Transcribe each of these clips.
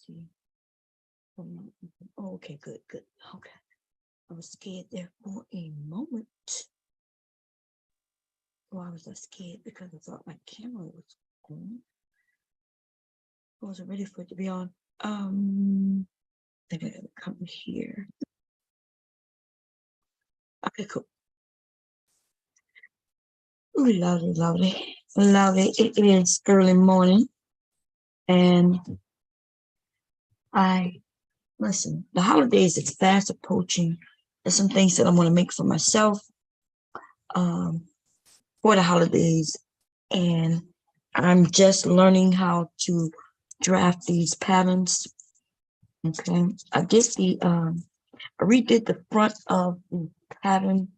see. Oh, okay, good, good. Okay. I was scared there for a moment. Well, I was scared because I thought my camera was on. I wasn't ready for it to be on. I gotta come here. Okay, cool. Ooh, lovely, lovely, lovely. It is early morning, and listen. The holidays is fast approaching. There's some things that I want to make for myself for the holidays, and I'm just learning how to draft these patterns. Okay, I redid the front of the pattern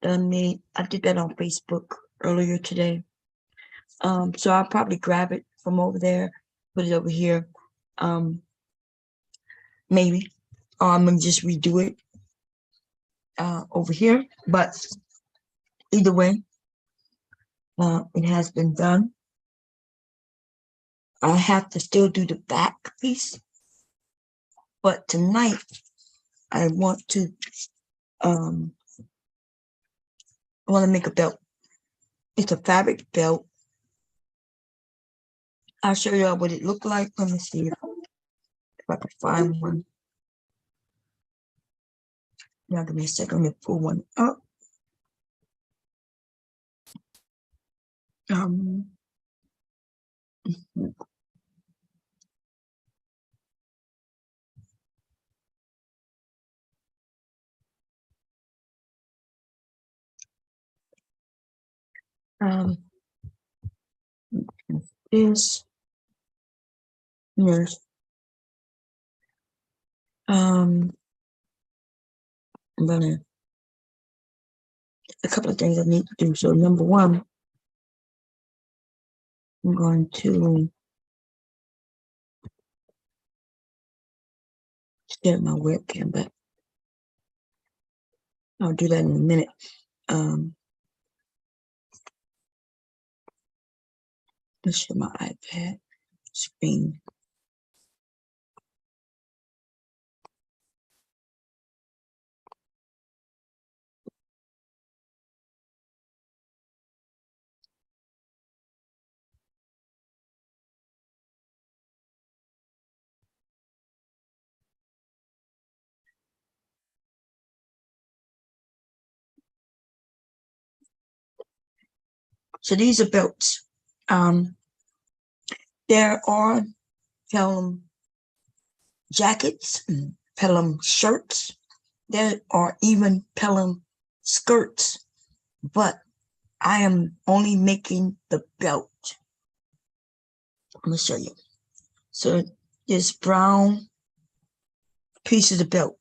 that I made. I did that on Facebook earlier today. So I'll probably grab it from over there, put it over here, maybe, or I'm gonna just redo it over here. But either way, it has been done. I have to still do the back piece, but tonight I want to make a belt. It's a fabric belt. I'll show you what it looked like. Let me see if I can find one. Now give me a second. Let me pull one up. Is yes. I'm gonna a couple of things I need to do. So number one, I'm going to share my webcam, but I'll do that in a minute. Let's share my iPad screen. So these are belts. There are Peplum jackets, Peplum shirts. There are even Peplum skirts, but I am only making the belt. I'm gonna show you. So this brown piece of the belt.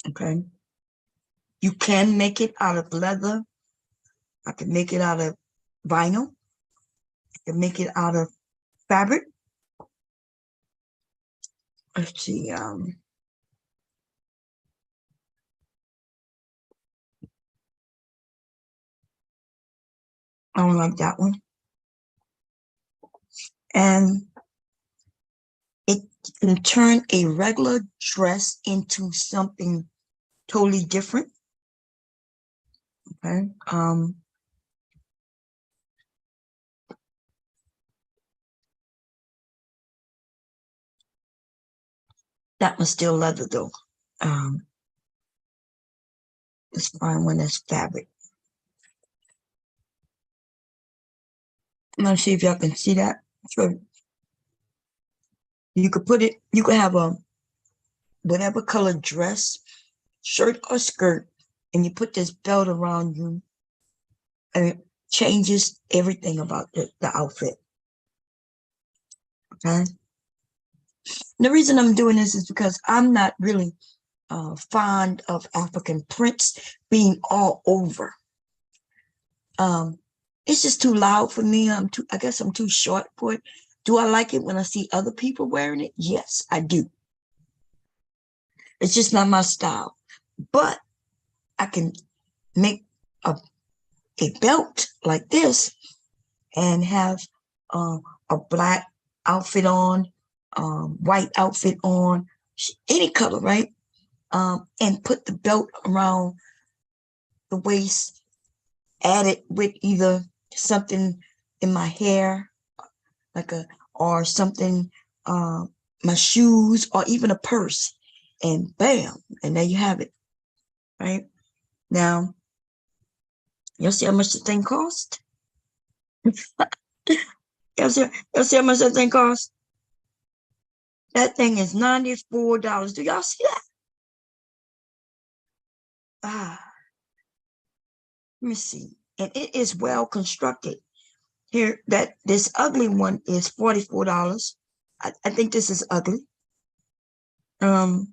Okay. You can make it out of leather. I can make it out of vinyl. I can make it out of fabric. Let's see. I don't like that one. And it can turn a regular dress into something totally different. Okay. That one's still leather though. Let's find one that's fabric. I'm gonna see if y'all can see that. Sure. You could put it, you could have a whatever color dress, shirt or skirt, and you put this belt around you, and it changes everything about the outfit. Okay. The reason I'm doing this is because I'm not really fond of African prints being all over. It's just too loud for me. I guess I'm too short for it. Do I like it when I see other people wearing it? Yes, I do. It's just not my style. But I can make a belt like this and have a black outfit on, white outfit on, any color, right? And put the belt around the waist, add it with either something in my hair, like or something, my shoes, or even a purse, and bam, and there you have it, right? Now, you'll see how much the thing cost? You'll see how much that thing cost? That thing is $94. Do y'all see that? Let me see. And it is well constructed. Here, that this ugly one is $44. I think this is ugly. I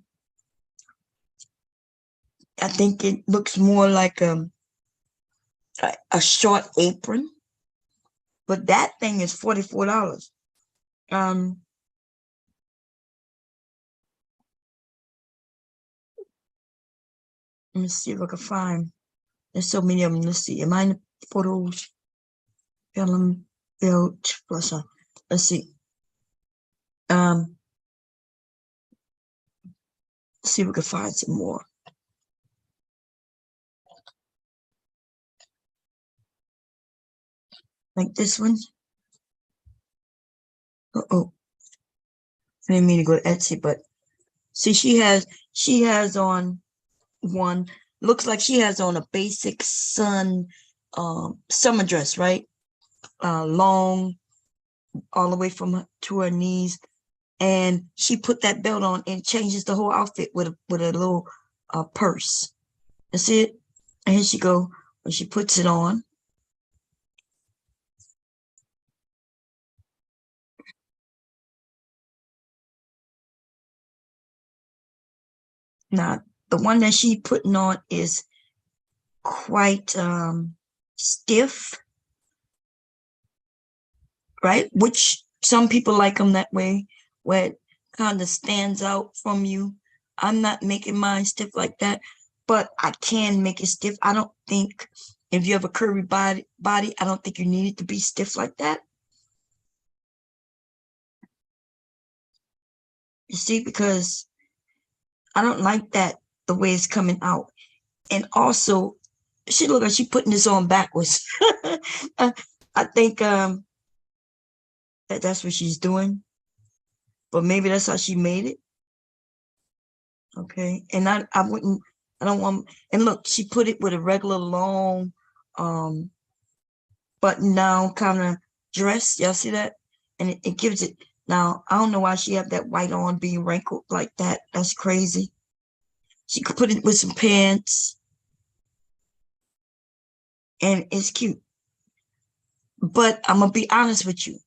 think it looks more like a short apron, but that thing is $44. Let me see if I can find. There's so many of them. Let's see. Am I in the photos? Peplum belt plus. Let's see. Let's see if we can find some more. Like this one. Oh, I didn't mean to go to Etsy, but see, she has on one. Looks like she has on a basic summer dress, right? Long, all the way from to her knees, and she put that belt on and changes the whole outfit with a little purse. You see it? And here she go when she puts it on. Now, the one that she putting on is quite stiff, right? Which some people like them that way, where it kind of stands out from you. I'm not making mine stiff like that, but I can make it stiff. I don't think if you have a curvy body, I don't think you need it to be stiff like that. You see, because I don't like that the way it's coming out. And also, she look like she putting this on backwards. I think that's what she's doing, but maybe that's how she made it. Okay, and I wouldn't, I don't want. And look, she put it with a regular long, button down kind of dress. Y'all see that? And it gives it. Now I don't know why she have that white on being wrinkled like that. That's crazy. She could put it with some pants, and it's cute. But I'm gonna be honest with you.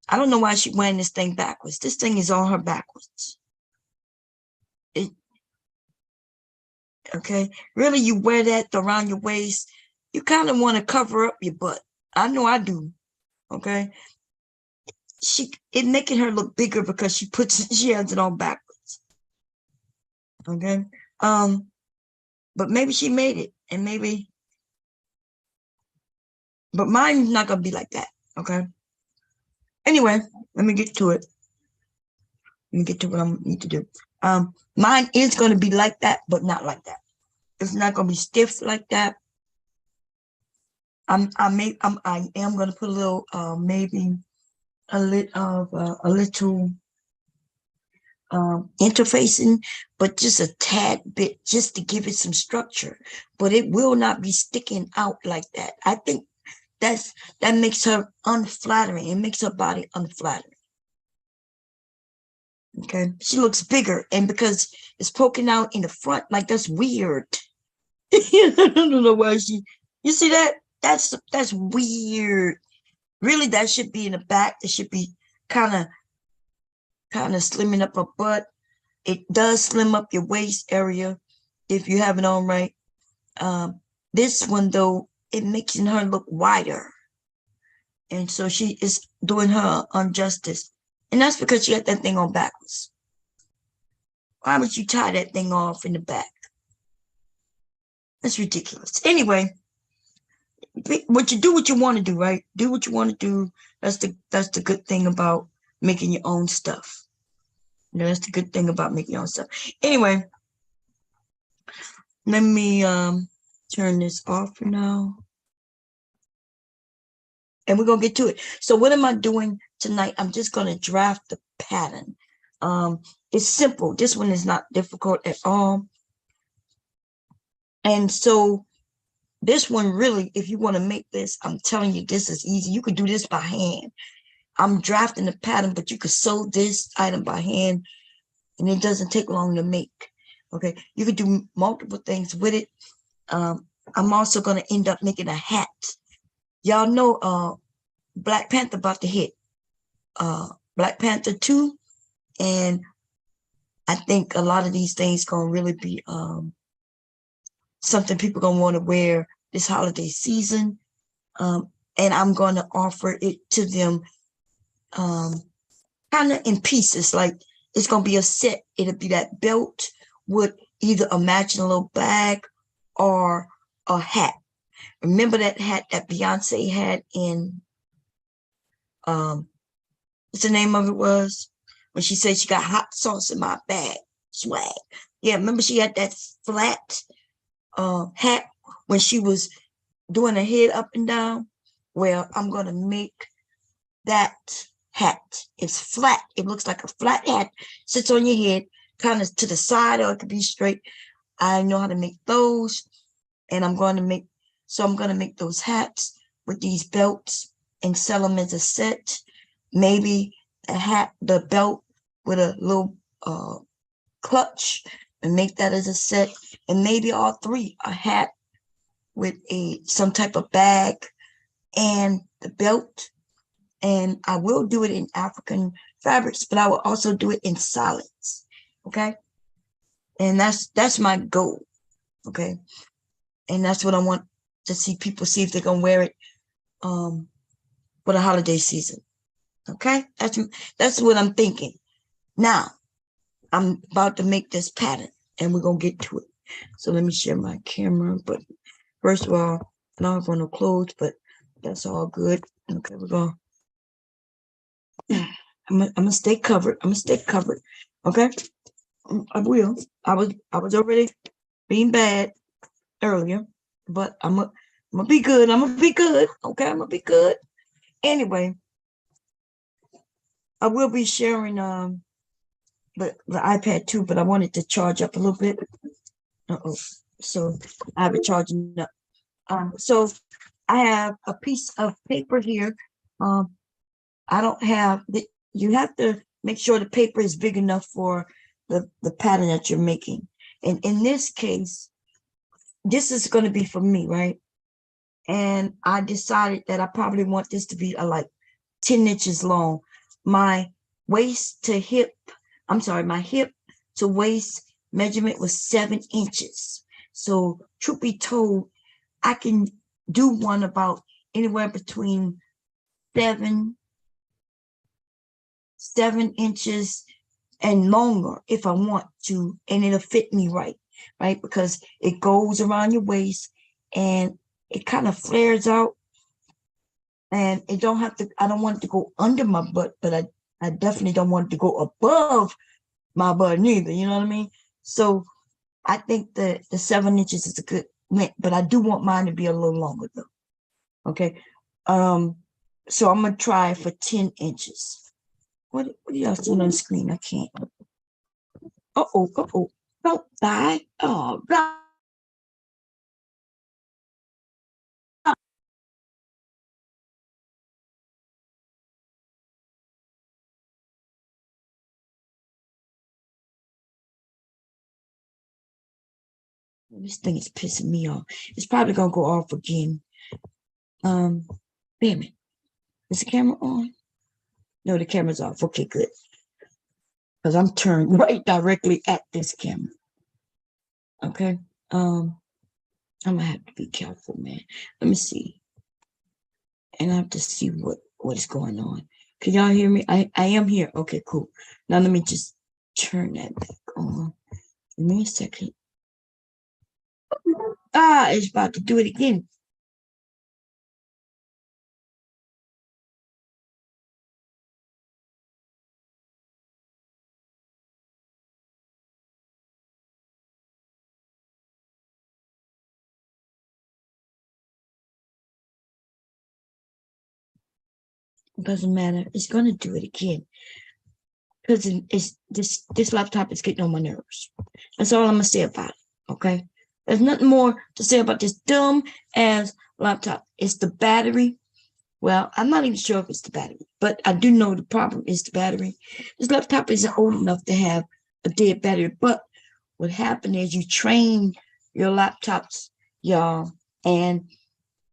I don't know why she's wearing this thing backwards. This thing is on her backwards. It, okay, really, you wear that around your waist. You kind of want to cover up your butt. I know I do. Okay, it making her look bigger because she has it on backwards. Okay, but maybe she made it, and maybe, but mine's not gonna be like that. Okay. Anyway, let me get to it. Let me get to what I need to do. Mine is going to be like that, but not like that. It's not going to be stiff like that. I am going to put a little, maybe a little interfacing, but just a tad bit, just to give it some structure. But it will not be sticking out like that. I think that makes her unflattering. It makes her body unflattering. Okay, she looks bigger, and because it's poking out in the front, like that's weird. I don't know why she. You see that? That's weird. Really, that should be in the back. It should be kind of slimming up her butt. It does slim up your waist area if you have it on right. This one though, it makes her look wider, and so she is doing her injustice, and that's because she had that thing on backwards. Why would you tie that thing off in the back? That's ridiculous. Anyway, what you want to do, right? Do what you want to do. That's the good thing about making your own stuff. That's the good thing about making your own stuff. Anyway, let me turn this off for now. And we're gonna get to it. So what am I doing tonight? I'm just gonna draft the pattern. It's simple. This one is not difficult at all. And so this one really, if you want to make this, I'm telling you, this is easy. You could do this by hand. I'm drafting the pattern, but you could sew this item by hand, and it doesn't take long to make. Okay, you could do multiple things with it. I'm also going to end up making a hat. Y'all know Black Panther about to hit Black Panther 2, and I think a lot of these things going to really be something people going to want to wear this holiday season. And I'm going to offer it to them kind of in pieces. Like it's going to be a set. It'll be that belt with either a matching little bag or a hat. Remember that hat that Beyonce had in, what's the name of it was? When she said she got hot sauce in my bag, swag. Yeah, remember she had that flat hat when she was doing her head up and down? Well, I'm going to make that hat. It's flat. It looks like a flat hat, sits on your head, kind of to the side, or it could be straight. I know how to make those, and I'm going to make those hats with these belts and sell them as a set. Maybe a hat, the belt with a little clutch, and make that as a set. And maybe all three, a hat with some type of bag and the belt. And I will do it in African fabrics, but I will also do it in solids. Okay. And that's my goal. Okay. And that's what I want to see people see if they're gonna wear it for the holiday season. Okay, that's what I'm thinking. Now I'm about to make this pattern and we're gonna get to it. So let me share my camera. But first of all, I don't have no clothes, but that's all good. Okay, we're going. I'm gonna stay covered. I'm gonna stay covered. Okay, I will. I was already being bad earlier, but I'm gonna be good. I'm gonna be good. Okay, I'm gonna be good. Anyway, I will be sharing the iPad too, but I wanted to charge up a little bit. So I have it charging up. So I have a piece of paper here. I don't have you have to make sure the paper is big enough for the pattern that you're making. And in this case, this is going to be for me, right? And I decided that I probably want this to be like 10 inches long. My waist to hip, my hip to waist measurement was 7 inches. So truth be told, I can do one about anywhere between 7 inches and longer if I want to, and it'll fit me right? Because it goes around your waist and it kind of flares out, and it don't have to, I don't want it to go under my butt, but I definitely don't want it to go above my butt neither, you know what I mean? So I think that the 7 inches is a good length, but I do want mine to be a little longer though. Okay. So I'm gonna try for 10 inches. What are y'all seeing on the screen? I can't. Uh-oh. Don't die. Oh, God. This thing is pissing me off. It's probably gonna go off again. Damn it. Is the camera on? No, the camera's off. Okay, good. Because I'm turned right directly at this camera. Okay. I'm gonna have to be careful, man. Let me see. And I have to see what is going on. Can y'all hear me? I am here. Okay, cool. Now let me just turn that back on. Give me a second. It's about to do it again. It doesn't matter. It's going to do it again because it's this laptop is getting on my nerves. That's all I'm gonna say about it. Okay, there's nothing more to say about this dumb ass laptop. It's the battery. Well, I'm not even sure if it's the battery, but I do know the problem is the battery. This laptop isn't old enough to have a dead battery. But what happened is you train your laptops, y'all, and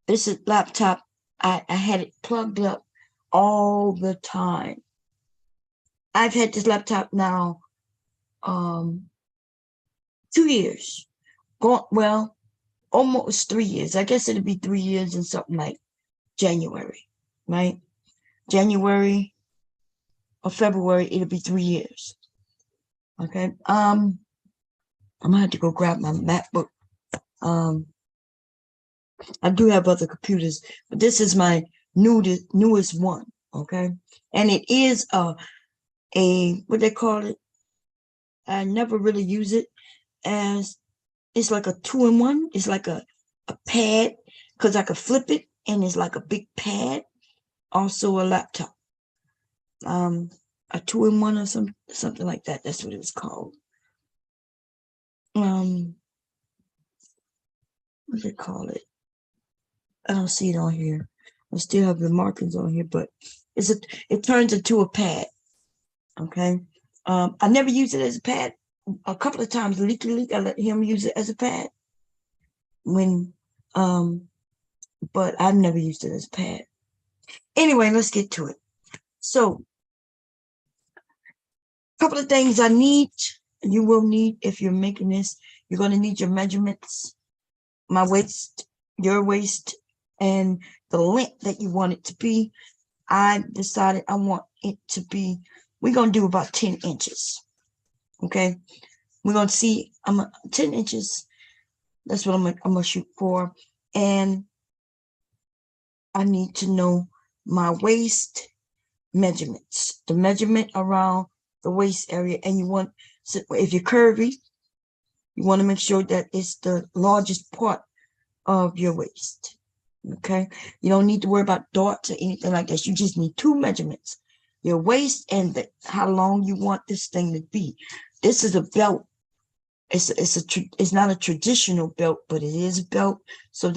this is laptop. I had it plugged up all the time. I've had this laptop now 2 years. Well, almost 3 years. I guess it'll be 3 years in something like January, right? January or February, it'll be 3 years. Okay. I'm gonna have to go grab my MacBook. I do have other computers, but this is my newest one. Okay, and it is a what they call it. I never really use it as it's like a 2-in-1. It's like a pad because I could flip it and it's like a big pad. Also a laptop. A 2-in-1 or something like that. That's what it was called. What do they call it? I don't see it on here. I still have the markings on here, but it turns into a pad. Okay. I never use it as a pad. A couple of times, Leaky, I let him use it as a pad. But I've never used it as a pad. Anyway, let's get to it. So, a couple of things you will need if you're making this. You're going to need your measurements, my waist, your waist, and the length that you want it to be. I decided I want it to be, we're going to do about 10 inches. Okay. We're going to see, 10 inches. That's what I'm going to shoot for. And I need to know my waist measurements, the measurement around the waist area. And you want, if you're curvy, you want to make sure that it's the largest part of your waist. Okay. You don't need to worry about darts or anything like that. You just need 2 measurements, your waist and how long you want this thing to be. This is a belt. It's not a traditional belt, but it is a belt. So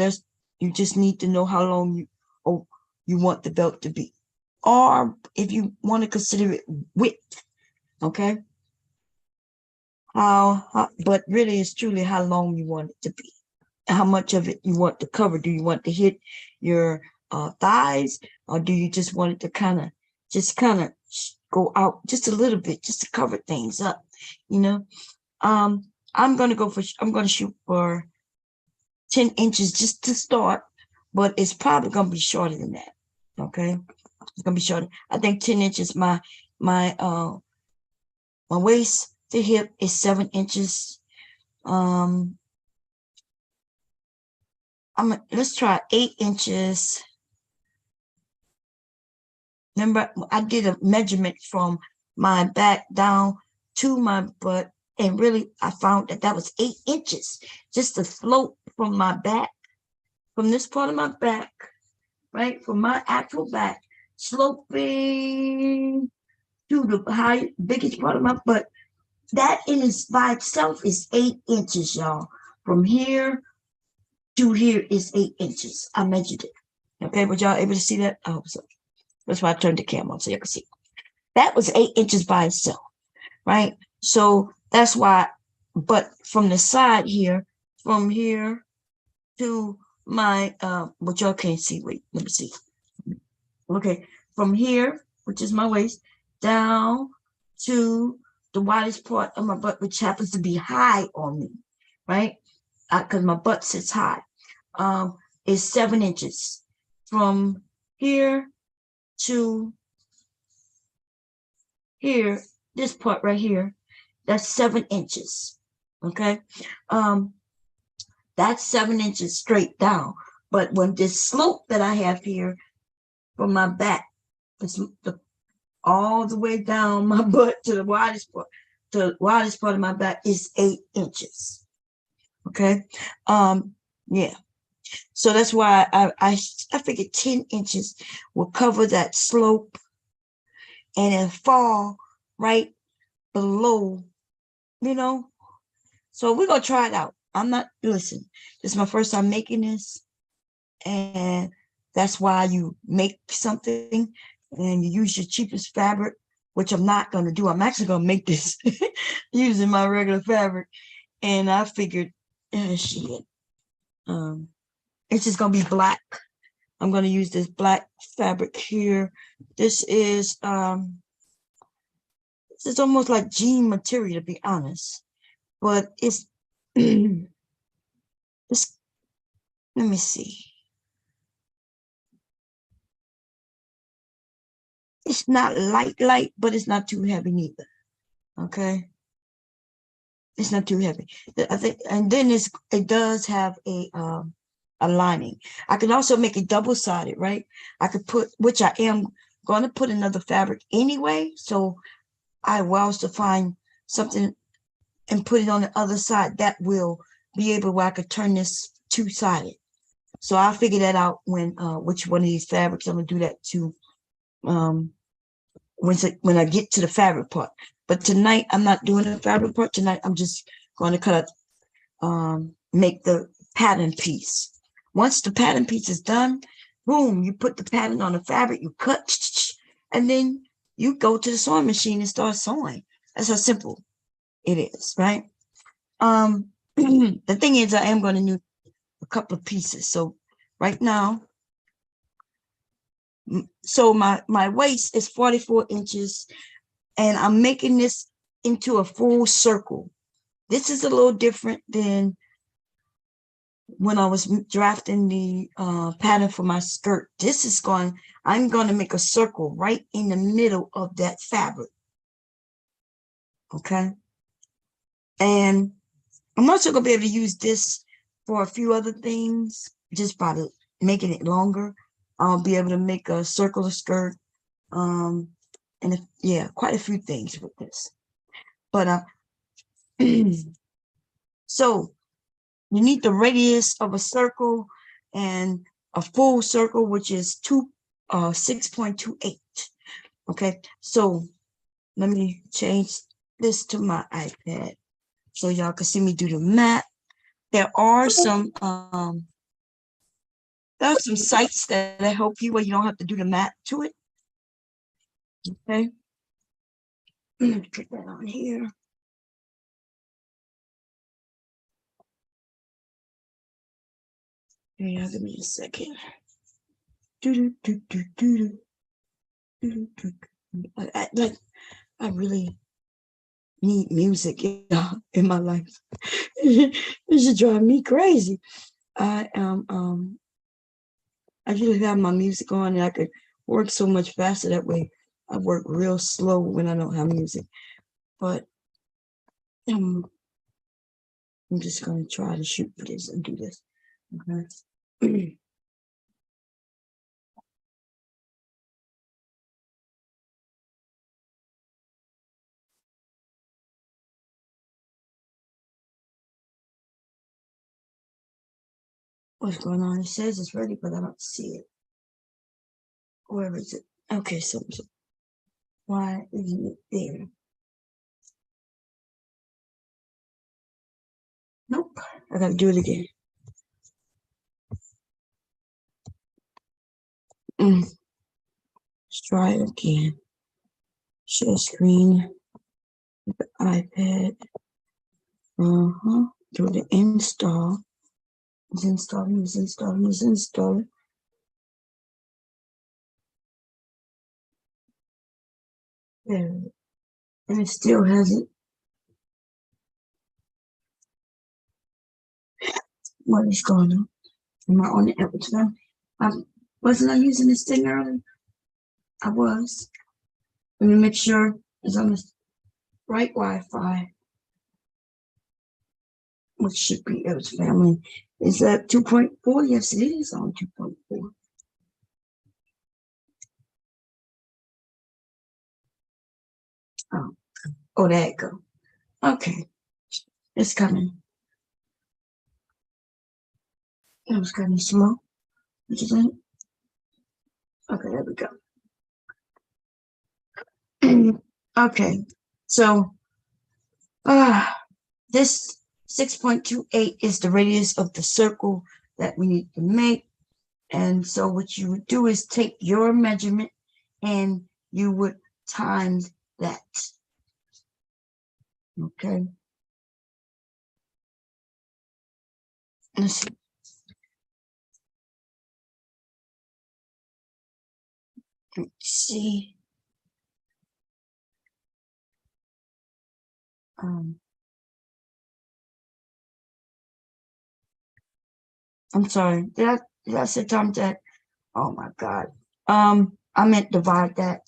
you just need to know how long you want the belt to be. Or if you want to consider it width, okay? But really it's truly how long you want it to be. How much of it you want to cover. Do you want to hit your thighs, or do you just want it to kind of go out just a little bit, just to cover things up, you know? I'm going to shoot for 10 inches just to start, but it's probably going to be shorter than that. Okay. It's going to be shorter. I think 10 inches, my waist to hip is 7 inches. Let's try 8 inches. Remember, I did a measurement from my back down to my butt. And really, I found that was 8 inches, just the slope from my back, from this part of my back, right? From my actual back, sloping to the biggest part of my butt. That by itself is 8 inches, y'all. From here to here is 8 inches. I measured it. Okay, were y'all able to see that? I hope so. That's why I turned the camera on so you can see. That was 8 inches by itself, right? So that's why, but from the side here, from here to my, what y'all can't see, wait, let me see. Okay, from here, which is my waist, down to the widest part of my butt, which happens to be high on me, right? Because my butt sits high, is 7 inches. From here to here, this part right here, that's 7 inches. Okay. That's 7 inches straight down. But when this slope that I have here from my back, all the way down my butt to the widest part of my back is 8 inches. Okay. Yeah. So that's why I figured 10 inches will cover that slope and it fall right below, you know. So we're gonna try it out. I'm not listen. This is my first time making this, and that's why you make something and you use your cheapest fabric, which I'm not gonna do. I'm actually gonna make this using my regular fabric, and I figured, shit, um, it's just gonna be black. I'm gonna use this black fabric here. This is this is almost like jean material, to be honest, but it's it's. Let me see. It's not light, but it's not too heavy neither. Okay, it's not too heavy. I think, and then it does have a lining. I can also make it double sided, right? I could put, which I am going to put another fabric anyway. So I will to find something and put it on the other side that will be able where I could turn this two-sided. So I'll figure that out when which one of these fabrics I'm gonna do that to um when I get to the fabric part. But tonight I'm not doing the fabric part. Tonight I'm just going to cut make the pattern piece. Once the pattern piece is done, boom, you put the pattern on the fabric, you cut, and then you go to the sewing machine and start sewing. That's how simple it is, right? The thing is, I am going to need a couple of pieces. So right now, so my waist is 44 inches, and I'm making this into a full circle. This is a little different than when I was drafting the pattern for my skirt. I'm going to make a circle right in the middle of that fabric. Okay. And I'm also going to be able to use this for a few other things, just by making it longer. I'll be able to make a circular skirt. And yeah, quite a few things with this. But so you need the radius of a circle and a full circle, which is 6.28. Okay, so let me change this to my iPad so y'all can see me do the math. There are some sites that help you where you don't have to do the math to it. Okay, put that on here. Yeah, give me a second. I really need music in my life. It should drive me crazy. I am I usually have my music on and I could work so much faster that way. I work real slow when I don't have music. But I'm just gonna try to shoot for this and do this. Okay. What's going on? It says it's ready, but I don't see it. Where is it? Okay, so why isn't it there? Nope. I gotta do it again. Let's try it again. Share screen, the iPad. Do the install. It's installing, it's installing, it's installing. There. And it still hasn't. What is going on? Am I on the app now? Wasn't I using this thing earlier? I was. Let me make sure it's on the right Wi-Fi, which should be Ed's family. Is that 2.4? Yes, it is on 2.4. Oh, there you go. Okay, it's coming. It was kind of slow. What you think? Okay, there we go. Okay, so this 6.28 is the radius of the circle that we need to make. And so what you would do is take your measurement and you would times that. Okay. Let's see. Let's see. I'm sorry. Did I say times that? Oh my God. I meant divide that.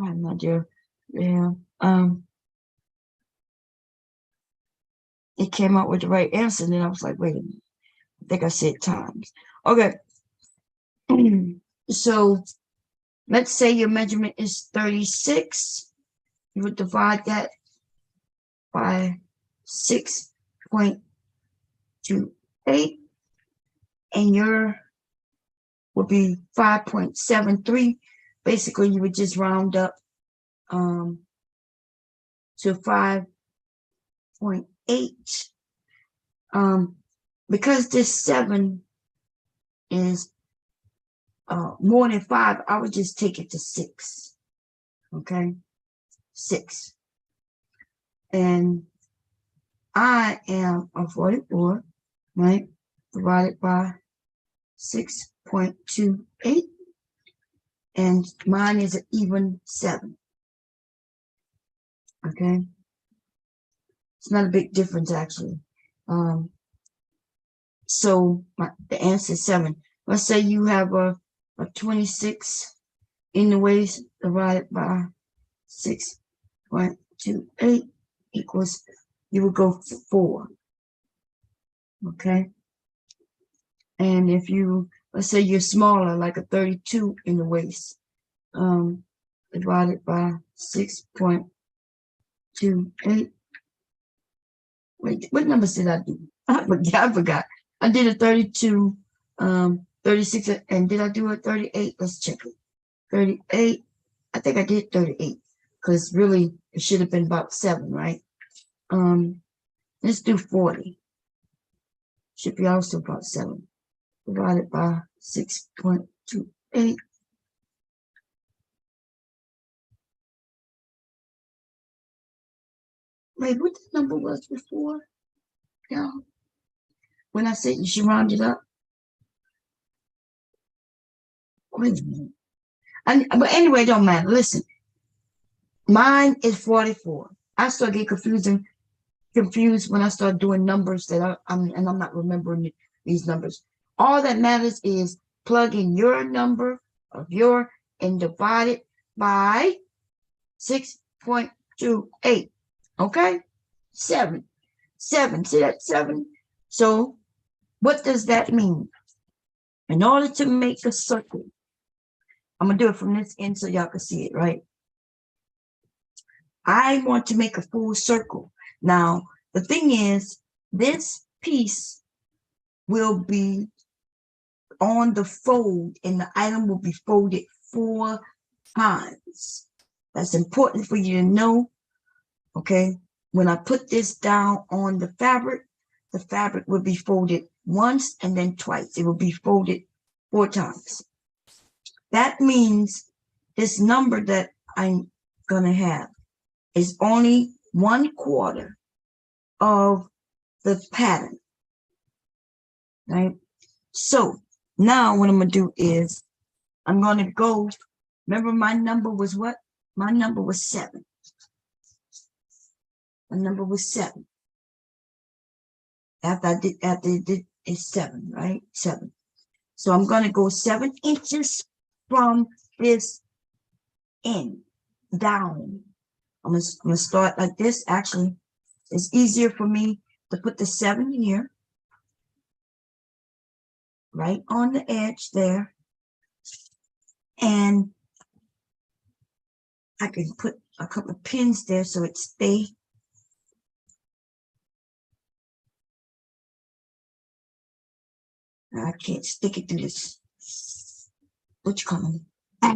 I have no idea. Yeah. It came out with the right answer, and then I was like, wait a minute. I think I said times. Okay. So let's say your measurement is 36. You would divide that by 6.28, and your would be 5.73. Basically, you would just round up to 5.8. Because this 7 is more than 5, I would just take it to 6. Okay, 6. And I am a 44, right? Divided by 6.28. And mine is an even 7. Okay. It's not a big difference, actually. So the answer is 7. Let's say you have a 26 in the waist divided by 6.28 equals, you would go 4. Okay. And if you, let's say you're smaller, like a 32 in the waist, divided by 6.28. Wait, what numbers did I do? I forgot. I did a 32, 36, and did I do a 38? Let's check it. 38. I think I did 38, because really it should have been about 7, right? Let's do 40. Should be also about 7. Divided by 6.28. Wait, what the number was before? Yeah. When I said you should round it up. Wait a minute. But anyway, it don't matter. Listen, mine is 44. I start getting confused when I start doing numbers that I'm not remembering these numbers. All that matters is plug in your number of your and divide it by 6.28. Okay? 7. 7. See that 7? So what does that mean? In order to make a circle, I'm going to do it from this end so y'all can see it, right? I want to make a full circle. Now, the thing is, this piece will be on the fold, and the item will be folded 4 times. That's important for you to know, okay? When I put this down on the fabric will be folded once and then twice. It will be folded 4 times. That means this number that I'm going to have is only 1/4 of the pattern, right? So now what I'm going to do is I'm going to go, remember my number was what? My number was 7. My number was 7. After I did is 7, right? 7. So I'm going to go 7 inches from this end down. I'm going to start like this. Actually, it's easier for me to put the 7 here, right on the edge there. And I can put a couple of pins there so it stays I can't stick it through this. What you call it? I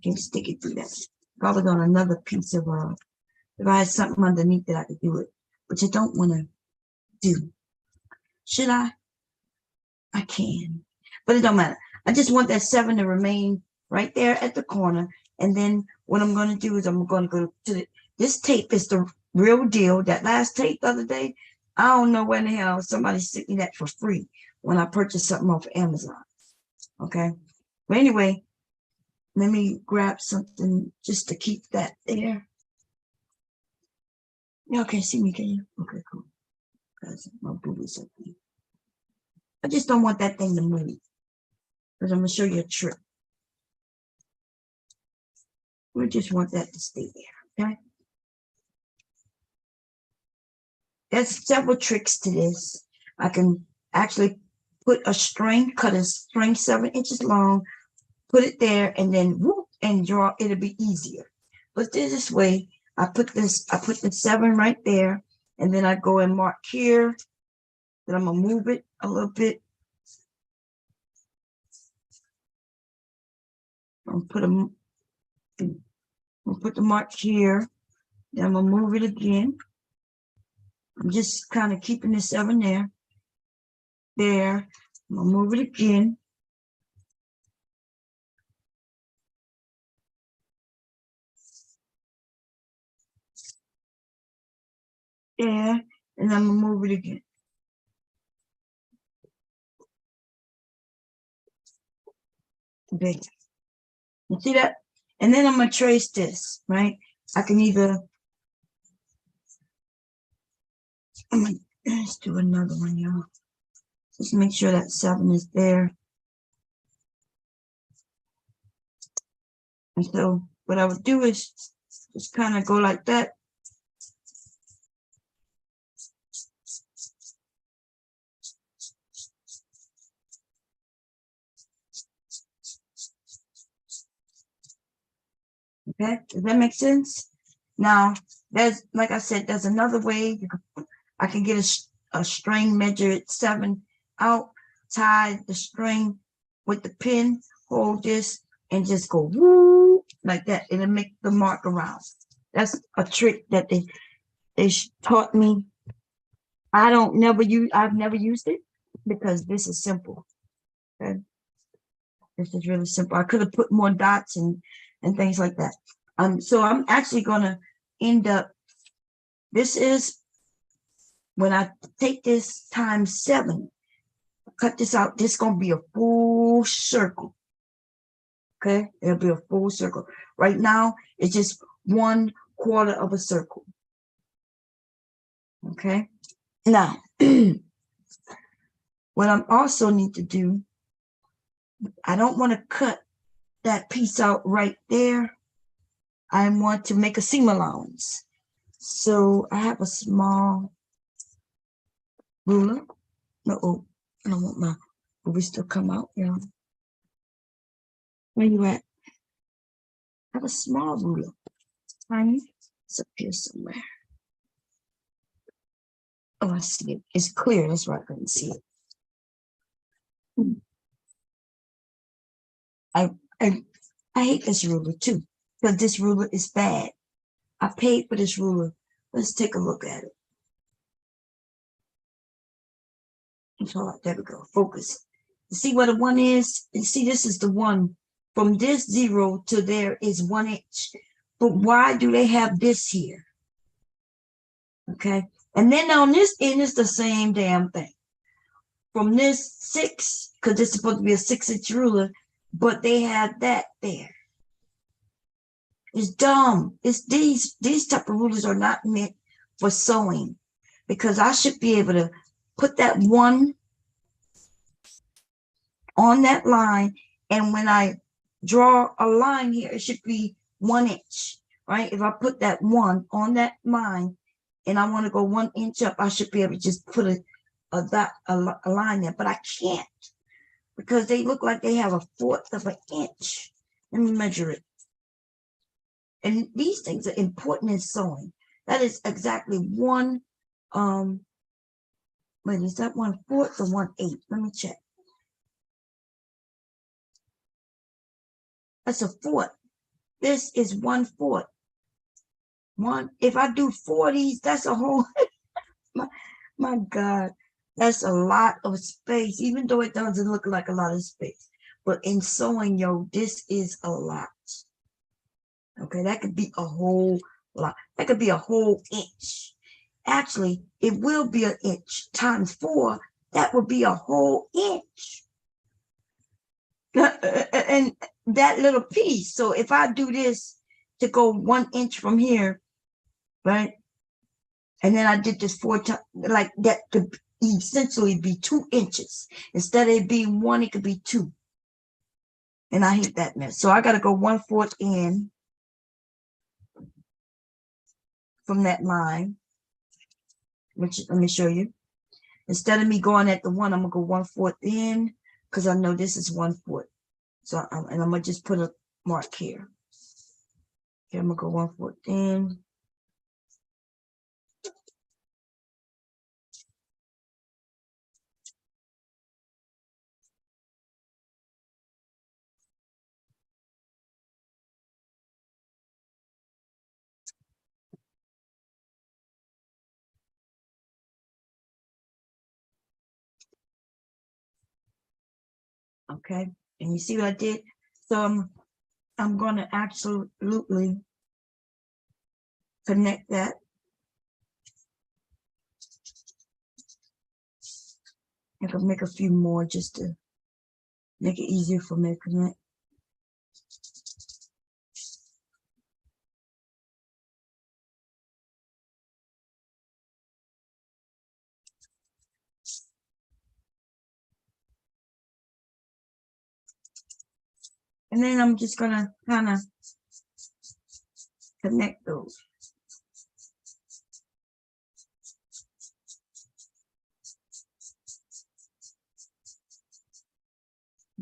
can't stick it through that. Probably on another piece of if I had something underneath that I could do it, but you don't want to do. Should I? I can, but it don't matter. I just want that 7 to remain right there at the corner. And then what I'm going to do is I'm going to go to this tape is the real deal. That last tape the other day, I don't know when the hell somebody sent me that for free when I purchased something off of Amazon. Okay. But anyway, let me grab something just to keep that there. Y'all can't see me, can you? Okay, cool. Because my boobies are there. I just don't want that thing to move. Because I'm going to show you a trick. We just want that to stay there, okay? There's several tricks to this. I can actually put a string, cut a string 7 inches long, put it there, and then whoop, and draw. It'll be easier. But this way, I put the 7 right there, and then I go and mark here. Then I'm gonna move it a little bit. I'll put the mark here. Then I'm gonna move it again. I'm just kind of keeping the 7 there. There. I'm gonna move it again. There. And I'm gonna move it again. There. You see that? And then I'm gonna trace this, right? I can either let's do another one, y'all. Just make sure that 7 is there. And so what I would do is just kind of go like that. Okay, does that make sense? Now, there's, like I said, there's another way. I can get a string measured 7 out, tie the string with the pin, hold this, and just go woo like that. It'll make the mark around. That's a trick that they taught me. I've never used it because this is simple. Okay, this is really simple. I could have put more dots and things like that. So I'm actually gonna end up. This is when I take this times 7, cut this out. This is gonna be a full circle. Okay, it'll be a full circle. Right now, it's just 1/4 of a circle. Okay, now what I also need to do, I don't want to cut that piece out right there. I want to make a seam allowance. So I have a small ruler. No, I don't want my boobies to come out, y'all. Where you at? I have a small ruler. Tiny. It's up here somewhere. Oh, I see it. It's clear. That's why I couldn't see it. I hate this ruler too, because this ruler is bad. I paid for this ruler. Let's take a look at it. So there we go. Focus. You see what a 1 is? You see, this is the 1. From this 0 to there is 1 inch. But why do they have this here? Okay. And then on this end is the same damn thing. From this 6, because it's supposed to be a 6-inch ruler, but they have that there. It's dumb. It's these type of rulers are not meant for sewing, because I should be able to put that 1 on that line, and when I draw a line here, it should be 1 inch, right? If I put that 1 on that line and I want to go 1 inch up, I should be able to just put a line there, but I can't, because they look like they have 1/4 of an inch. Let me measure it. And these things are important in sewing. That is exactly 1 Wait, is that 1/4 or 1/8? Let me check. That's a 1/4. This is 1/4. If I do 40s, that's a whole, my God, that's a lot of space, even though it doesn't look like a lot of space. But in sewing, yo, this is a lot. Okay, that could be a whole lot. That could be a whole inch. Actually, it will be an inch times 4. That would be a whole inch. And that little piece. So if I do this to go 1 inch from here, right? And then I did this 4 times, like that could essentially be 2 inches. Instead of it being 1, it could be 2. And I hate that mess. So I got to go 1/4 in from that line, which let me show you. Instead of me going at the 1, I'm gonna go 1/4 in because I know this is 1/4. So and I'm gonna just put a mark here. Okay, I'm gonna go 1/4 in. Okay, and you see what I did? So I'm gonna absolutely connect that. I can make a few more just to make it easier for me to connect. And then I'm just gonna kind of connect those.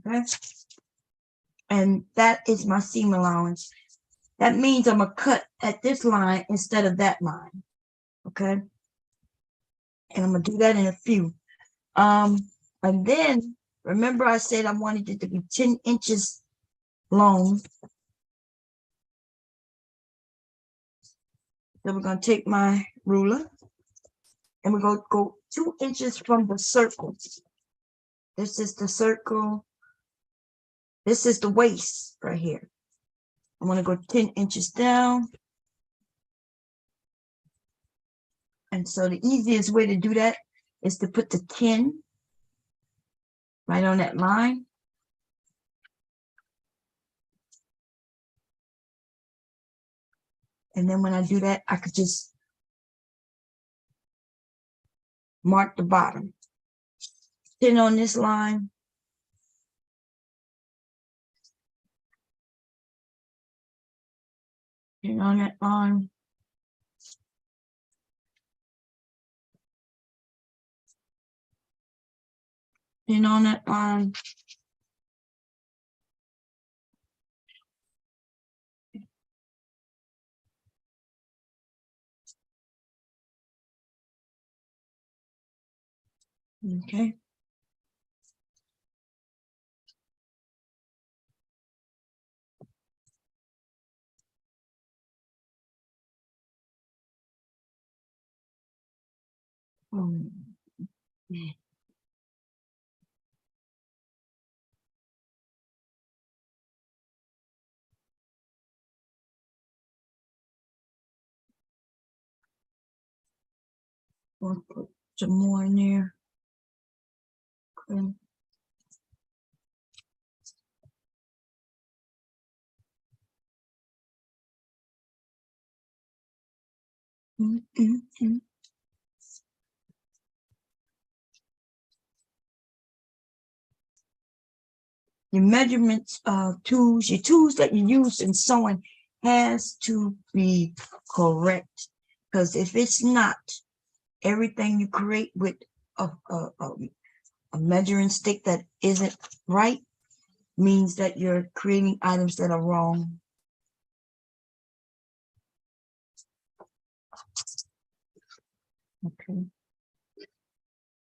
Okay. And that is my seam allowance. That means I'm gonna cut at this line instead of that line. Okay. And I'm gonna do that in a few. And then remember I said I wanted it to be 10 inches long. So we're gonna take my ruler and we're gonna go 2 inches from the circle. This is the circle. This is the waist right here. I'm gonna go 10 inches down. And so the easiest way to do that is to put the 10 right on that line. And then when I do that, I could just mark the bottom. 10 on this line. And on that line. And on that line. Okay. We'll put some more in there. Okay. Your measurements tools, your tools that you use in sewing has to be correct. Because if it's not, everything you create with a measuring stick that isn't right means that you're creating items that are wrong. Okay.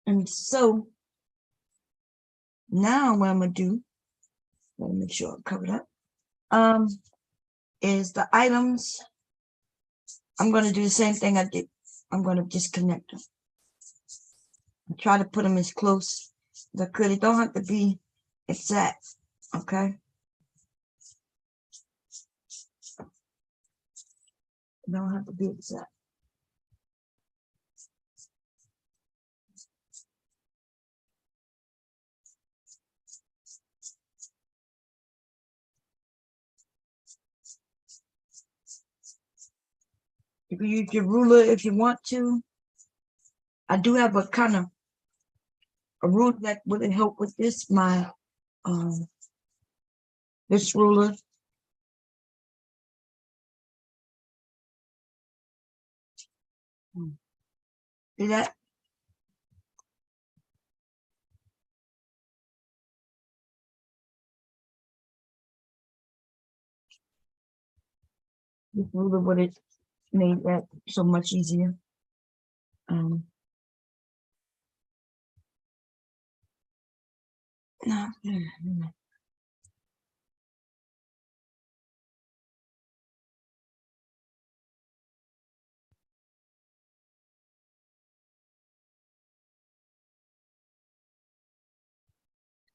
And so now what I'm gonna do, let me make sure I'm covered up, is the items. I'm gonna do the same thing I did. I'm gonna disconnect them. Try to put them as close as I could. It don't have to be exact, okay? It don't have to be exact. You can use your ruler if you want to. I do have a kind of a ruler that would help with this. My this ruler. See that? This ruler would have made that so much easier.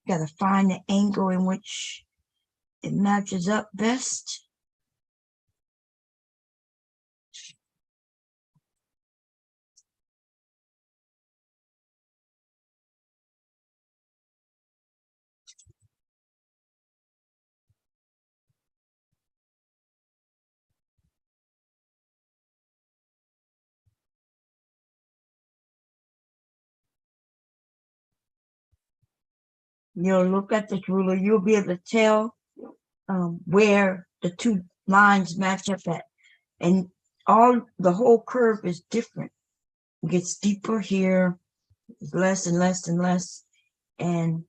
Gotta find the angle in which it matches up best. You'll look at this ruler, you'll be able to tell where the two lines match up at. And the whole curve is different. It gets deeper here, less and less and less. And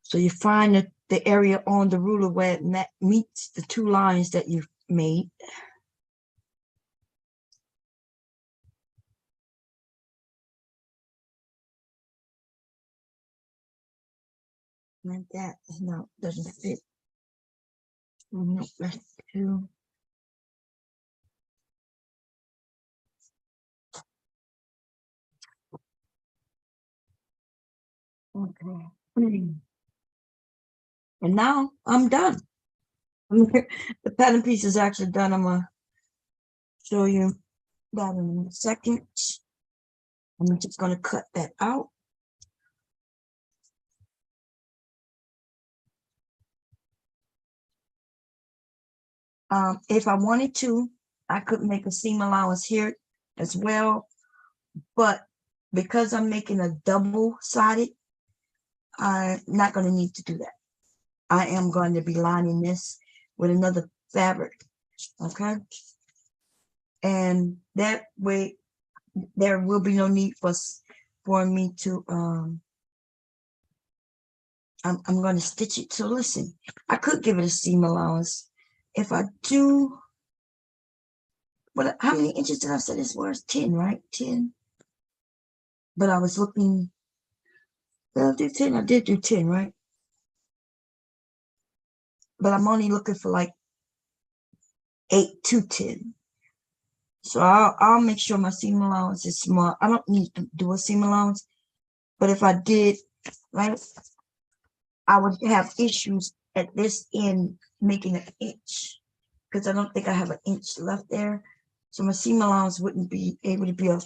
so you find the area on the ruler where it meets the two lines that you've made. Like that. No, doesn't fit. No, that's two. Okay. And now I'm done. The pattern piece is actually done. I'm gonna show you that in a second. I'm just gonna cut that out. If I wanted to, I could make a seam allowance here as well, but because I'm making a double-sided, I'm not going to need to do that. I am going to be lining this with another fabric, okay? And that way, there will be no need for me to, I'm going to stitch it. So listen, I could give it a seam allowance. If I do, how many inches did I say this was? 10, right? 10. But I was looking, did I do 10? I did do 10, right? But I'm only looking for like 8 to 10. So I'll make sure my seam allowance is small. I don't need to do a seam allowance, but if I did, right, I would have issues at this end making an inch because I don't think I have an inch left there. So my seam allowance wouldn't be able to be a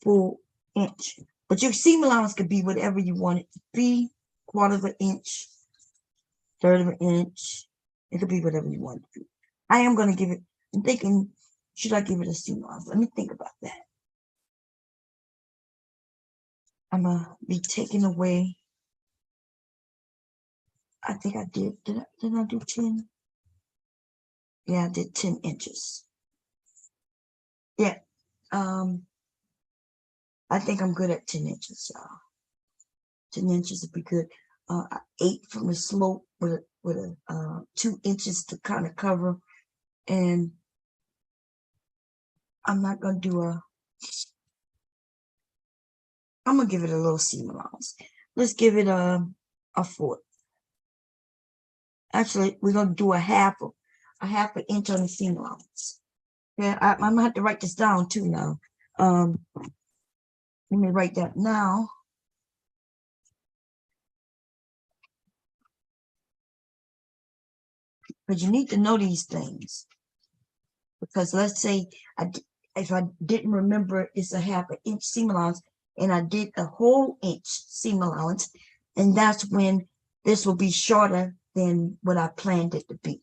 full inch. But your seam allowance could be whatever you want it to be, 1/4 of an inch, 1/3 of an inch. It could be whatever you want it to be. I am going to give it, I'm thinking, should I give it a seam allowance? Let me think about that. I'm going to be taking away, I think I did. Did I do 10? Yeah, I did 10 inches. Yeah. I think I'm good at 10 inches, y'all. 10 inches would be good. 8 from the slope with a 2 inches to kind of cover. And I'm not going to do I'm gonna give it a little seam allowance. Let's give it a fourth. Actually, we're gonna do a half an inch on the seam allowance. Yeah, I'm gonna have to write this down too now. Let me write that now. But you need to know these things. Because let's say if I didn't remember it's a half an inch seam allowance and I did a whole inch seam allowance, and that's when this will be shorter than what I planned it to be.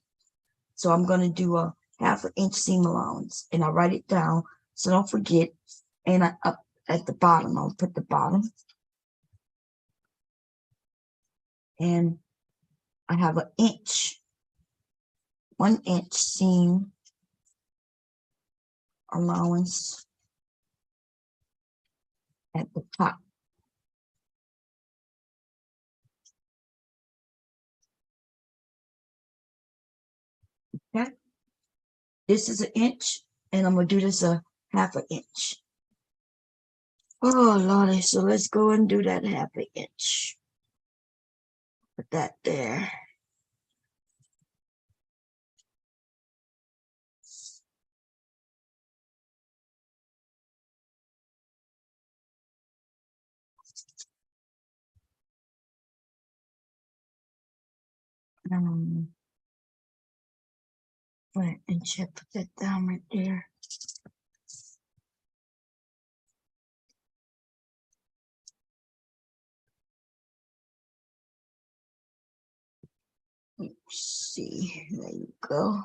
So I'm going to do a half an inch seam allowance, and I write it down so don't forget. And up at the bottom, I'll put the bottom, and I have an inch, 1 inch seam allowance at the top. Okay, this is an inch, and I'm gonna do this a half an inch. Oh Lordy, so let's go and do that half an inch. Put that there. Right, and check, put that down right there. Let's see, there you go.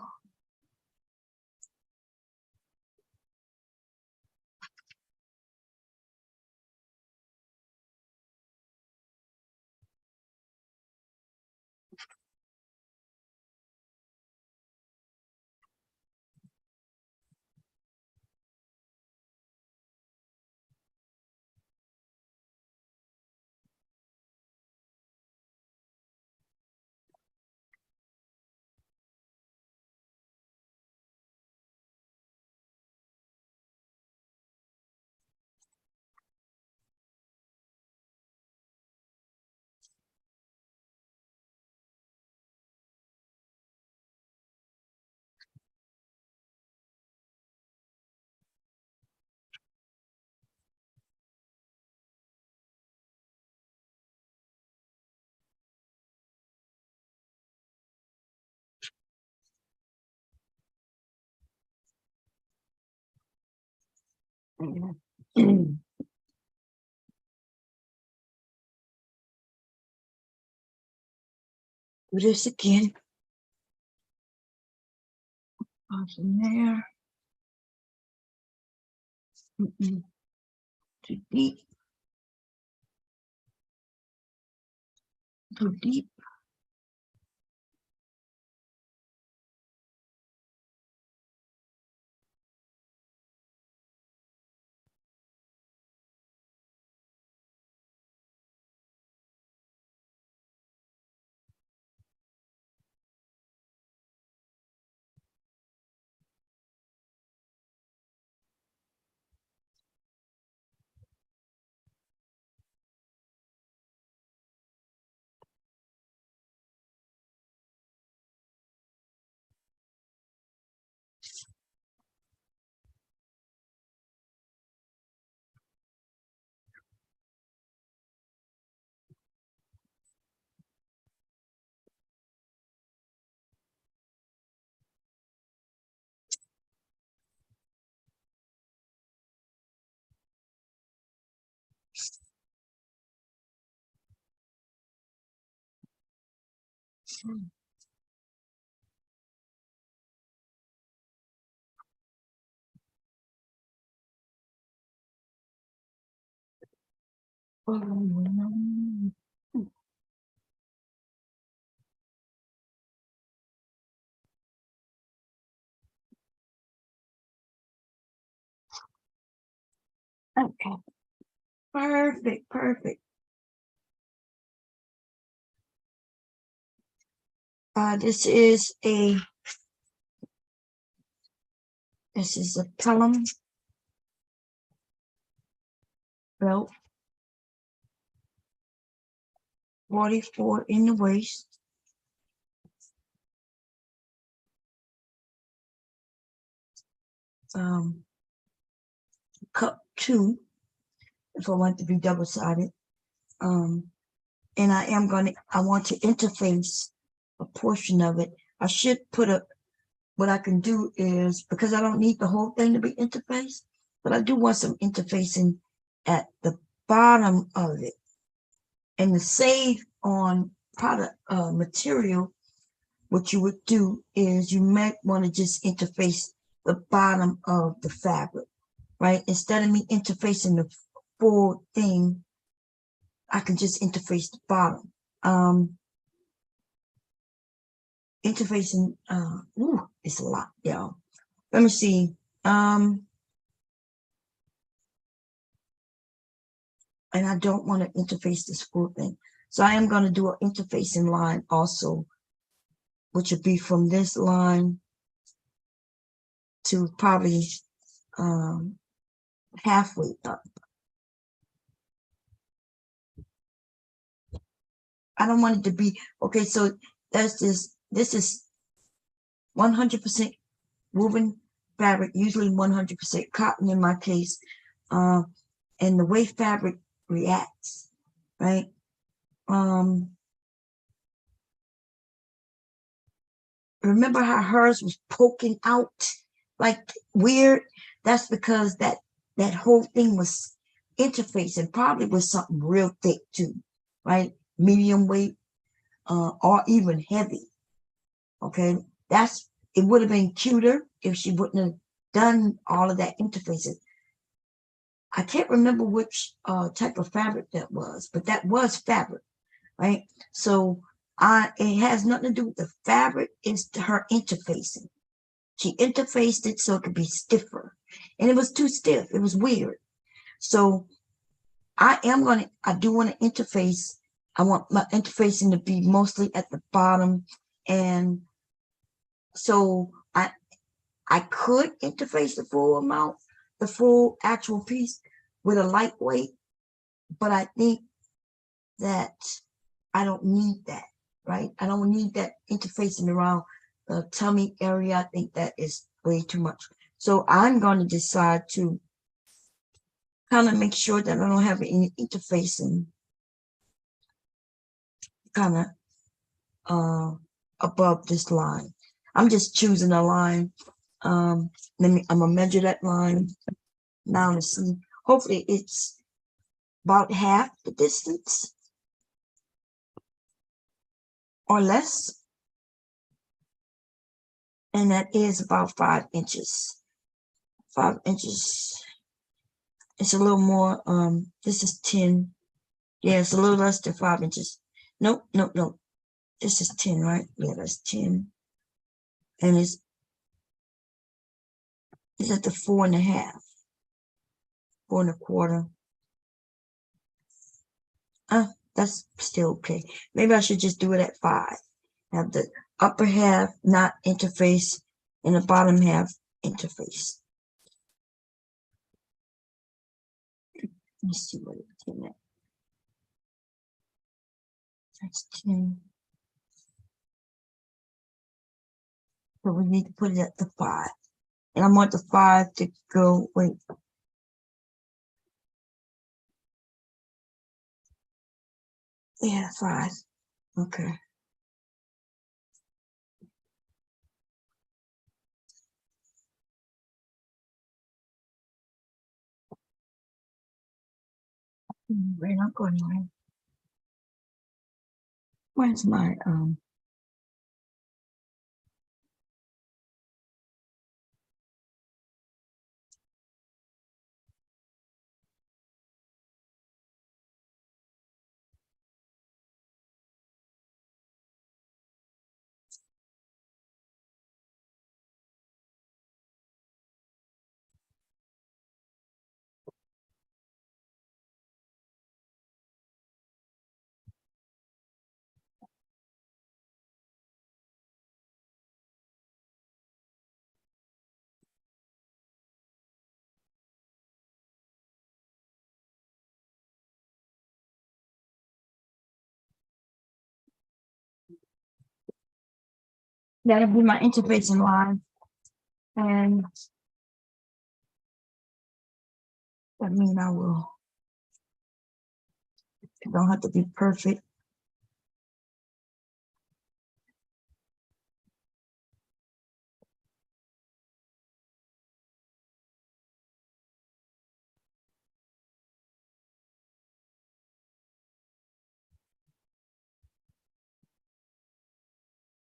Do this again. From there. Too deep. Too deep. Okay. Perfect, perfect. This is a Peplum belt. 44 in the waist. Cup 2, if I want to be double-sided. And I want to interface a portion of it. I should put what I can do is, because I don't need the whole thing to be interfaced, but I do want some interfacing at the bottom of it. And to save on product material, what you would do is you might want to just interface the bottom of the fabric, right? Instead of me interfacing the full thing, I can just interface the bottom. Interfacing, it's a lot, y'all. Let me see. And I don't want to interface this full thing. So I am going to do an interfacing line also, which would be from this line to probably halfway up. I don't want it to be, okay, so that's this is 100% woven fabric, usually 100% cotton in my case, and the way fabric reacts, right? Remember how hers was poking out like weird? That's because that whole thing was interfacing, probably with something real thick too, right? Medium weight, or even heavy. Okay, it would have been cuter if she wouldn't have done all of that interfacing. I can't remember which type of fabric that was, but that was fabric, right? So it has nothing to do with the fabric, it's her interfacing. She interfaced it so it could be stiffer, and it was too stiff. It was weird. So I do want to interface. I want my interfacing to be mostly at the bottom, and so I could interface the full amount, the full actual piece with a lightweight, but I think that I don't need that, right? I don't need that interfacing around the tummy area. I think that is way too much. So I'm going to decide to kind of make sure that I don't have any interfacing kind of above this line. I'm just choosing a line. I'm gonna measure that line now to see. Hopefully it's about half the distance or less. And that is about 5 inches. 5 inches. It's a little more, this is 10. Yeah, it's a little less than 5 inches. Nope. This is 10, right? Yeah, that's 10. And it's at the 4.5, 4.25. That's still okay. Maybe I should just do it at 5. Have the upper half not interface and the bottom half interface. Let's see what it's in at. That's 10. So we need to put it at the 5. And I want the 5 to go, wait. Yeah, 5. Okay. We're not going anywhere. Where's my That'll be my interfacing line. And that means I will, it don't have to be perfect.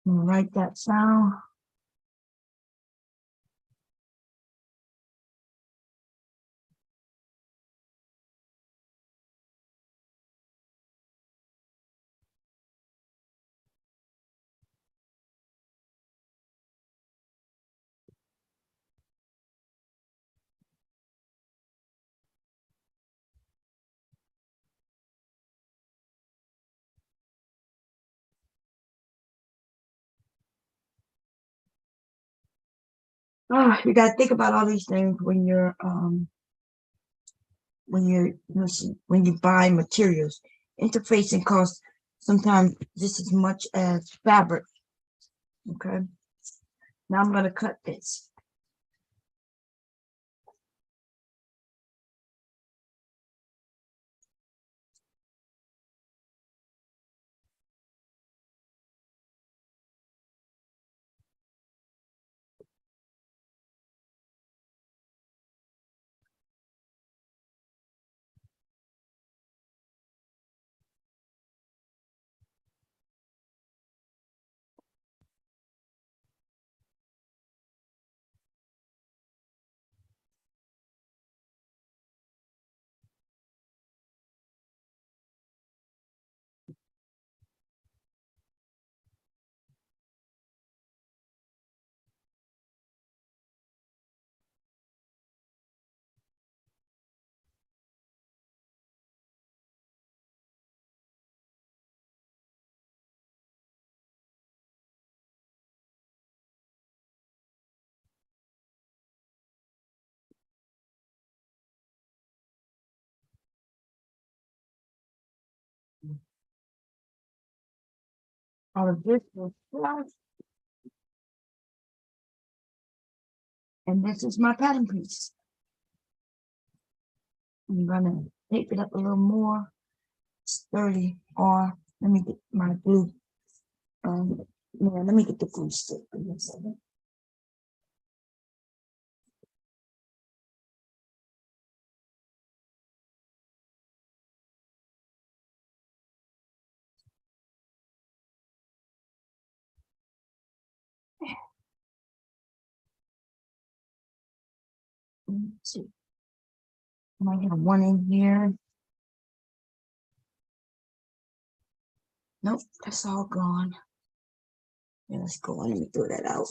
I'm gonna write that down. Oh, you gotta think about all these things when you're when you buy materials. Interfacing costs sometimes just as much as fabric. Okay. Now I'm gonna cut this. All of this will flush, and this is my pattern piece. I'm gonna tape it up a little more sturdy, or let me get my glue. Yeah, let me get the glue stick. Give me a second. Let's see. I might have one in here. Nope, that's all gone. Yeah, let's go on and throw that out.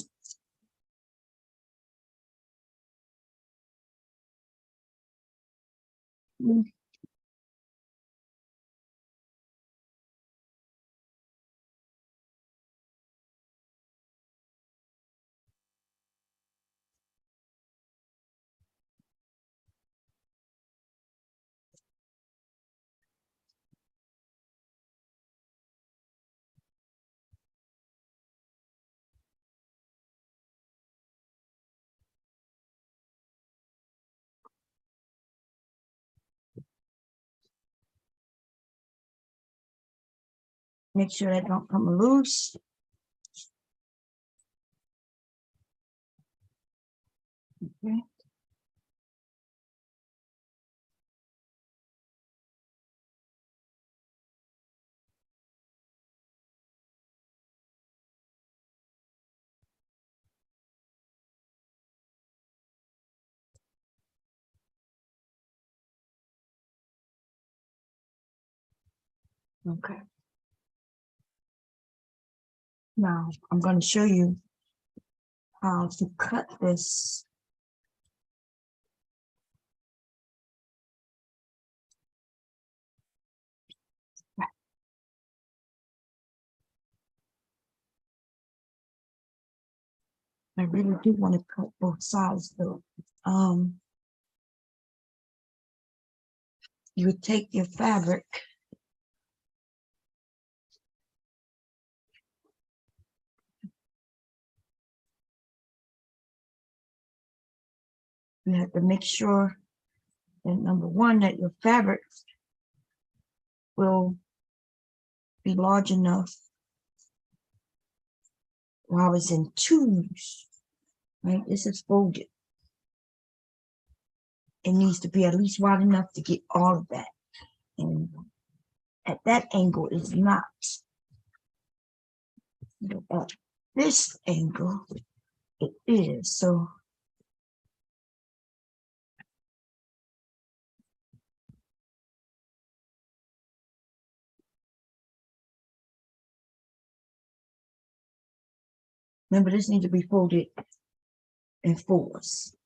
Mm, Make sure that don't come loose. Okay. Okay. Now I'm going to show you how to cut this. I really do want to cut both sides though. You would take your fabric you have to make sure that number one, that your fabric will be large enough while it's in twos, right? This is folded. It needs to be at least wide enough to get all of that. And at that angle is not. At this angle, it is. So remember, this needs to be folded in fours.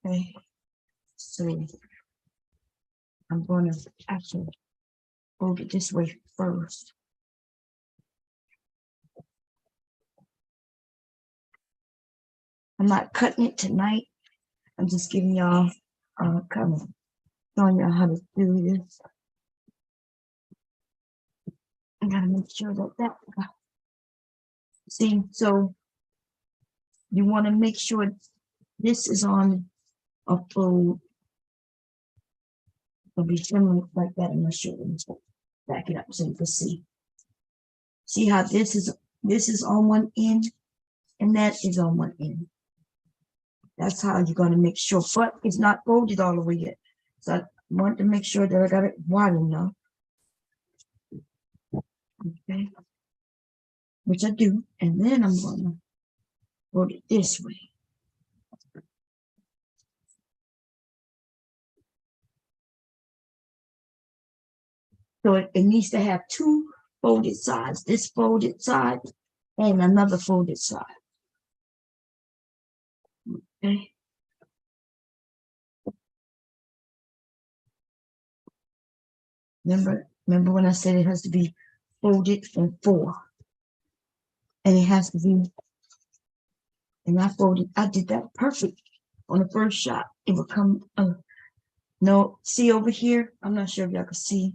Okay. So I'm going to actually fold it this way first. I'm not cutting it tonight. I'm just giving y'all kind of showing y'all how to do this. I gotta make sure that see, so you want to make sure this is on a fold. It'll be similar like that. I'm not sure. Back it up so you can see. See how this is on one end and that is on one end. That's how you're going to make sure, but it's not folded all the way yet. So I want to make sure that I got it wide enough. Okay. Which I do. And then I'm going to fold it this way. So it needs to have two folded sides. This folded side and another folded side. Okay. Remember when I said it has to be folded in four, and it has to be, and I did that perfect on the first shot. It will come. No, see over here. I'm not sure if y'all can see.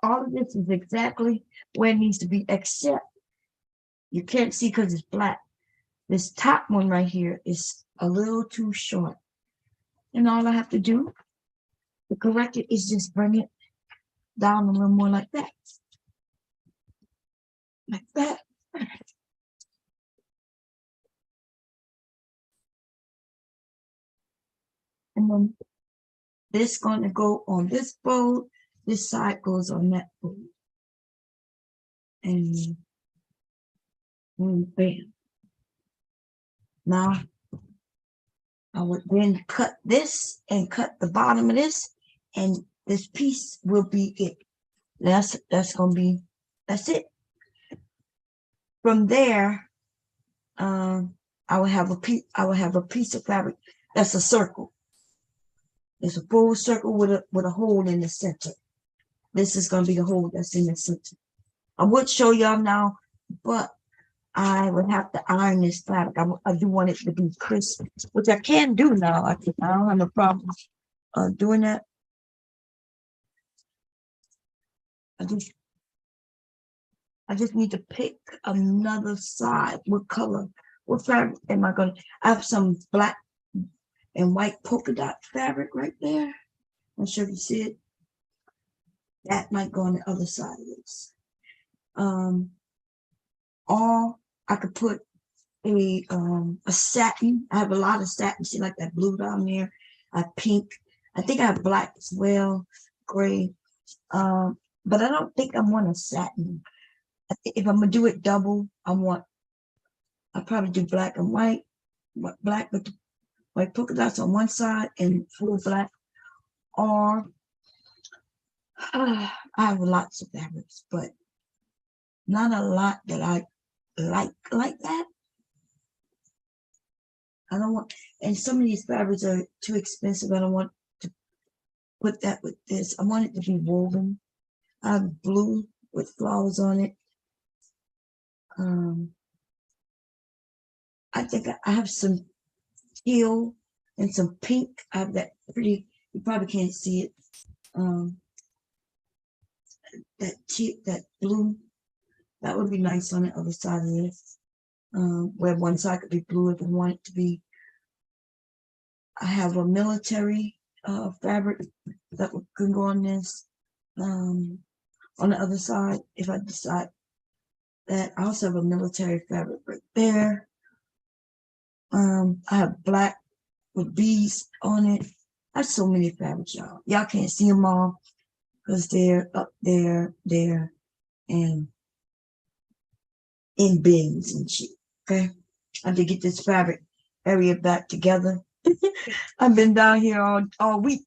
All of this is exactly where it needs to be, except you can't see because it's black. This top one right here is a little too short. And all I have to do to correct it is just bring it down a little more like that. Like that. And then this going to go on this fold. This side goes on that fold. And bam. Now, I would then cut this and cut the bottom of this, and this piece will be it. That's it. From there, I will have a piece of fabric that's a circle. It's a full circle with a hole in the center. This is going to be the hole that's in the center. I would show y'all now, but I would have to iron this fabric. I do want it to be crisp, which I can do now. I don't have no problem doing that. I just need to pick another side. What color? What fabric am I going to? I have some black and white polka dot fabric right there. I'm not sure if you see it. That might go on the other side of this. Or I could put a satin. I have a lot of satin. See, like that blue down there. I have pink. I think I have black as well, gray. But I don't think I want a satin. If I'm gonna do it double, I'll probably do black and white. Black with the white polka dots on one side and full black. Or I have lots of fabrics, but not a lot that I like that. I don't want, and some of these fabrics are too expensive. I don't want to put that with this. I want it to be woven. I have blue with flowers on it. I think I have some teal and some pink. I have that pretty, you probably can't see it. That blue, that would be nice on the other side of this. where one side could be blue if you want it to be. I have a military fabric that can go on this. On the other side, if I decide that, I also have a military fabric right there. I have black with beads on it. I have so many fabrics, y'all. Y'all can't see them all because they're up there, and in bins and shit. Okay, I have to get this fabric area back together. I've been down here all week.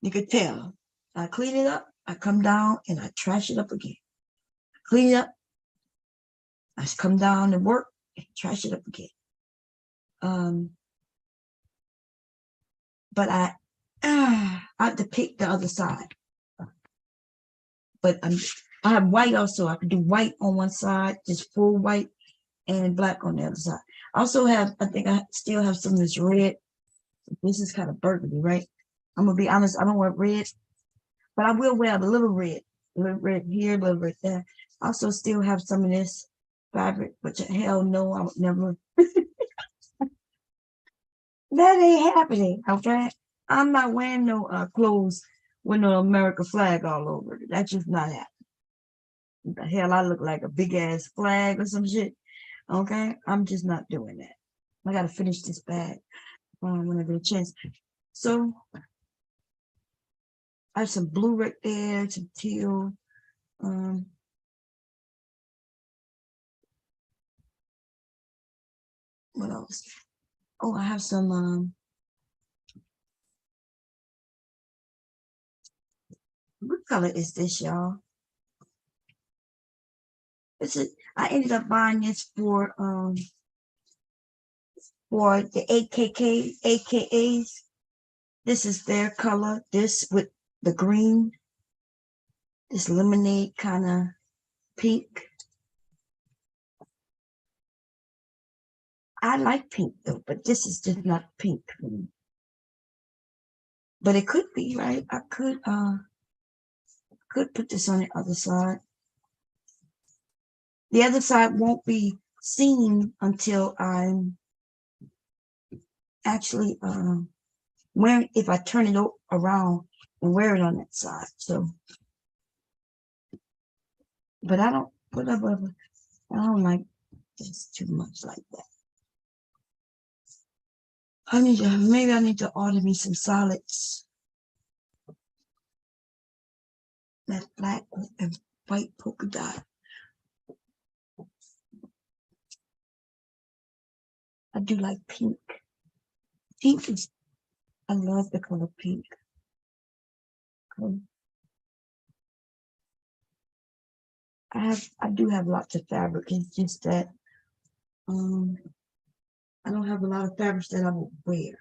You could tell. I clean it up, I come down and I trash it up again. Clean it up, I come down and work and trash it up again. But I have to pick the other side. But I have white also. I can do white on one side, just full white, and black on the other side. I also have, I think I still have some of this red. This is kind of burgundy, right? I'm gonna be honest, I don't wear red, but I will wear a little red here, a little red there. I also still have some of this fabric, but hell no, I would never. That ain't happening, okay? I'm not wearing no clothes with no American flag all over it. That's just not happening. What the hell, I look like a big ass flag or some shit. Okay, I'm just not doing that. I gotta finish this bag when I get a chance. So I have some blue right there, some teal. What else? Oh, I have some what color is this, y'all? This is, I ended up buying this for the AKAs. This is their color. This with the green, this lemonade kind of pink. I like pink though, but this is just not pink for me. But it could be, right? I could put this on the other side. The other side won't be seen until I'm actually wearing, if I turn it around and wear it on that side. So, but I don't, whatever. I don't like this too much like that. Maybe I need to order me some solids. That black and white polka dot. I do like pink. Pink is, I love the color pink. I do have lots of fabric. It's just that I don't have a lot of fabrics that I will wear.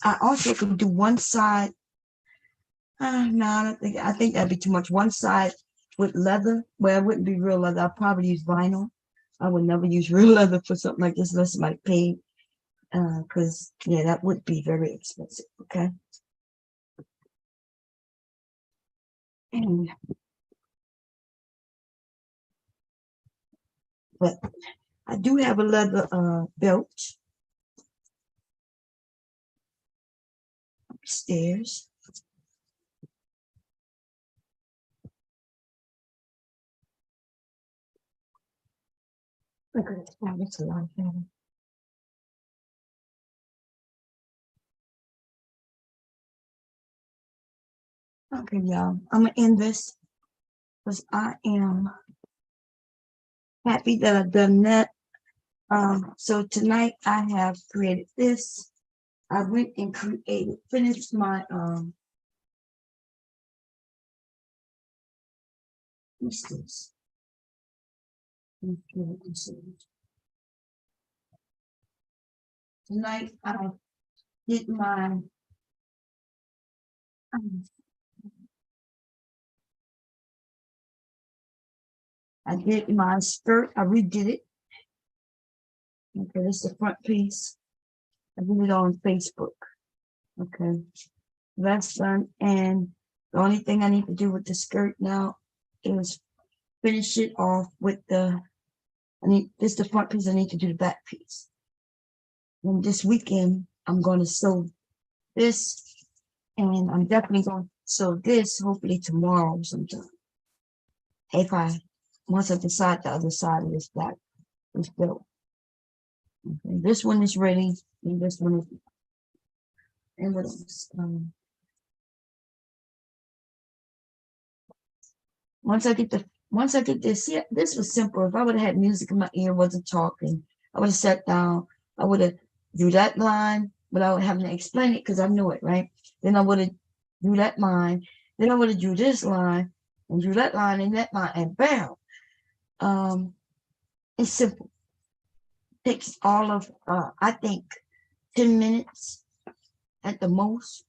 I also could do one side. No, I think that'd be too much. One side with leather. Well, it wouldn't be real leather. I'll probably use vinyl. I would never use real leather for something like this unless somebody paid. Because yeah, that would be very expensive. Okay. And, but I do have a leather belt upstairs. Look at this. Wow, that's a lot of fabric. Okay, y'all. I'm gonna end this because I am happy that I've done that. So tonight I have created this. I went and finished my what's this? Tonight I did my skirt. I redid it. Okay, this is the front piece. I did it on Facebook. Okay, that's done. And the only thing I need to do with the skirt now is finish it off with this is the front piece. I need to do the back piece. And this weekend, I'm going to sew this, and I'm definitely going to sew this hopefully tomorrow sometime. Once I decide the other side of this back is built. Okay, this one is ready, and this one is, and what else? Once I get this, yeah, this was simple. If I would have had music in my ear, wasn't talking, I would have sat down, I would have do that line without having to explain it because I knew it, right? Then I would have do that line, then I would have do this line, and do that line and that line, and bam. It's simple. Takes all of I think 10 minutes at the most.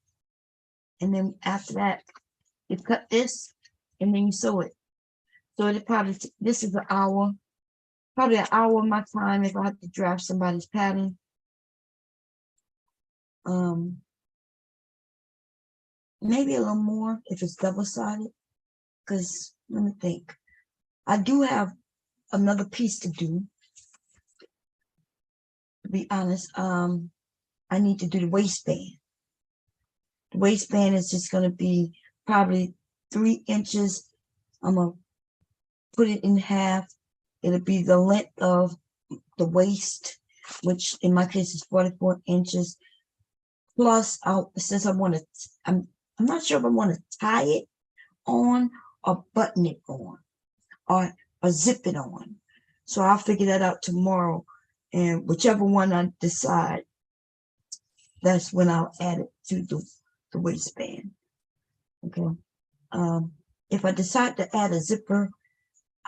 And then after that, you cut this and then you sew it. So it probably this is an hour, probably an hour of my time if I have to draft somebody's pattern. Maybe a little more if it's double-sided. Because let me think. I do have another piece to do. To be honest, I need to do the waistband. The waistband is just gonna be probably 3 inches. I'm gonna put it in half. It'll be the length of the waist, which in my case is 44 inches. Plus, since I'm not sure if I want to tie it on or button it on or zip it on. So I'll figure that out tomorrow, and whichever one I decide, that's when I'll add it to the waistband. Okay. If I decide to add a zipper,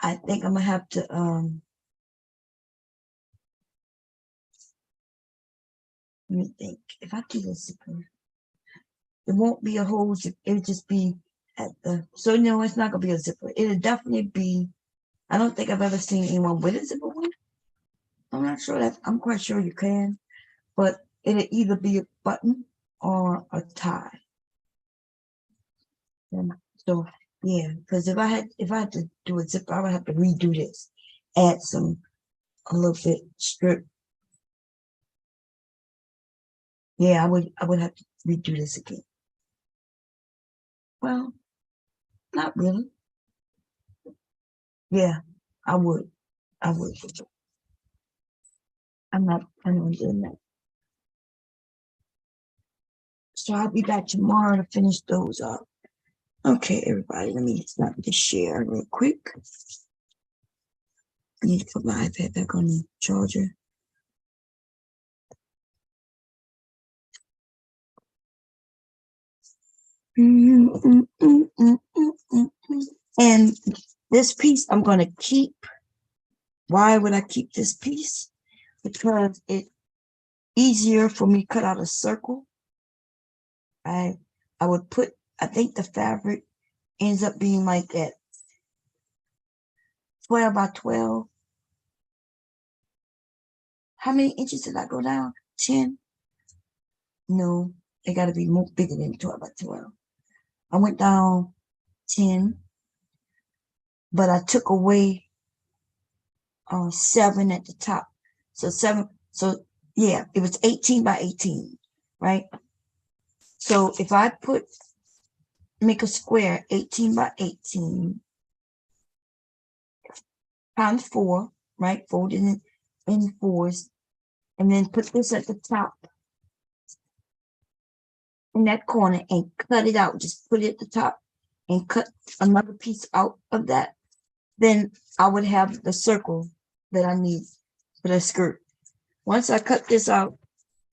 I think I'm gonna have to let me think. If I do a zipper, it won't be a whole zip. It'll just be at the. So no, it's not gonna be a zipper. It'll definitely be. I don't think I've ever seen anyone with a zipper one. I'm not sure that. I'm quite sure you can, but it'll either be a button or a tie. And so yeah, because if I had to do a zipper, I would have to redo this, add a little bit strip. Yeah, I would have to redo this again. Well, not really. Yeah, I would. I would. I'm not planning on doing that. So I'll be back tomorrow to finish those up. Okay, everybody, let me start to share real quick. I need to put my iPad back on the charger. And this piece I'm going to keep. Why would I keep this piece? Because it's easier for me to cut out a circle. I would put, I think the fabric ends up being like at 12 by 12. How many inches did I go down? 10? No, it got to be more bigger than 12 by 12. I went down 10, but I took away 7 at the top. So 7, so yeah, it was 18 by 18, right? So if I make a square 18 by 18 times 4, right? Fold it in fours, and then put this at the top in that corner and cut it out. Just put it at the top and cut another piece out of that. Then I would have the circle that I need for the skirt. Once I cut this out,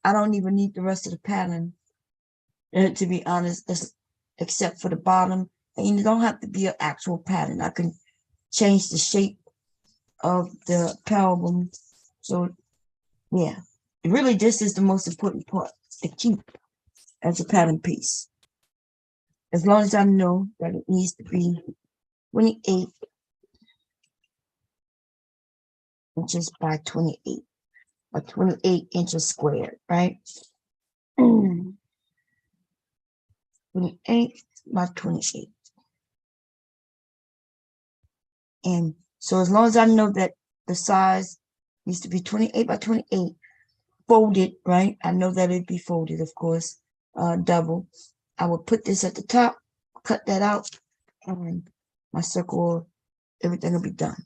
I don't even need the rest of the pattern, to be honest, except for the bottom. And it don't have to be an actual pattern. I can change the shape of the peplum. So yeah, really this is the most important part to keep as a pattern piece. As long as I know that it needs to be 28 inches by 28, or 28 inches squared, right? 28 by 28. And so as long as I know that the size needs to be 28 by 28, folded, right? I know that it'd be folded, of course, double. I will put this at the top, cut that out, and my circle, everything will be done.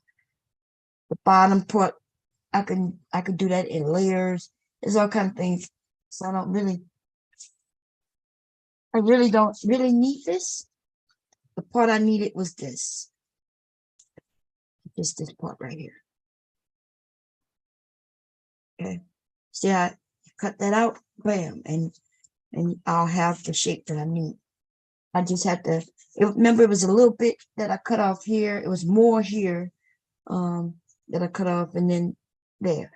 The bottom part, I could do that in layers. There's all kinds of things. So I really don't really need this. The part I needed was this. Just this part right here. Okay. See, I cut that out, bam, and I'll have the shape that I need. I just had to remember it was a little bit that I cut off here. It was more here that I cut off, and then there.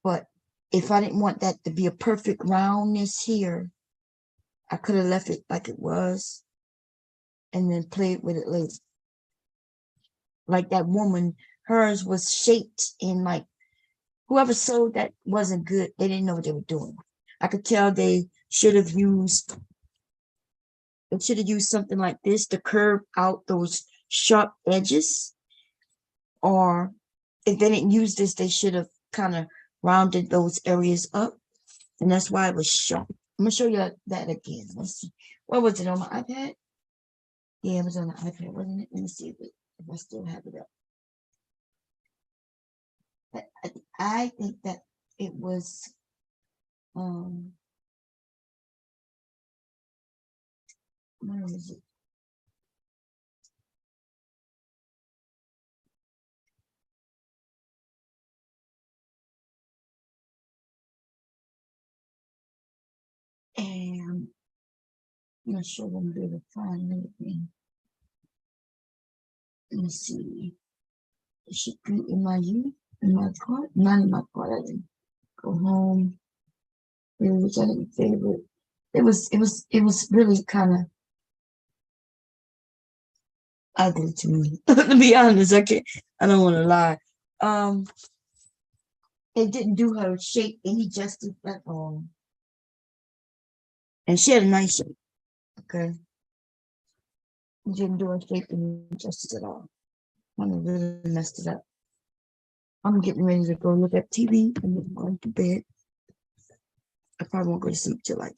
But if I didn't want that to be a perfect roundness here, I could have left it like it was and then played with it later. Like that woman, hers was shaped in like, whoever sewed that wasn't good. They didn't know what they were doing. I could tell they should have used something like this to curve out those sharp edges. Or if they didn't use this, they should have kind of rounded those areas up. And that's why it was sharp. I'm going to show you that again. Let's see. What was it, on my iPad? Yeah, it was on the iPad, wasn't it? Let me see if I still have it up. But I think that it was where is it? And I'm not sure when I'm able to find anything. Let me see. It should be in my cart. Not in my cart. I didn't go home. Which I didn't favorite. It was really kind of ugly to me. To be honest, I don't want to lie. It didn't do her shape any justice at all. And she had a nice shape. Okay. It didn't do her shape any justice at all. I really messed it up. I'm getting ready to go look at TV and then going to bed. I probably won't go to sleep till like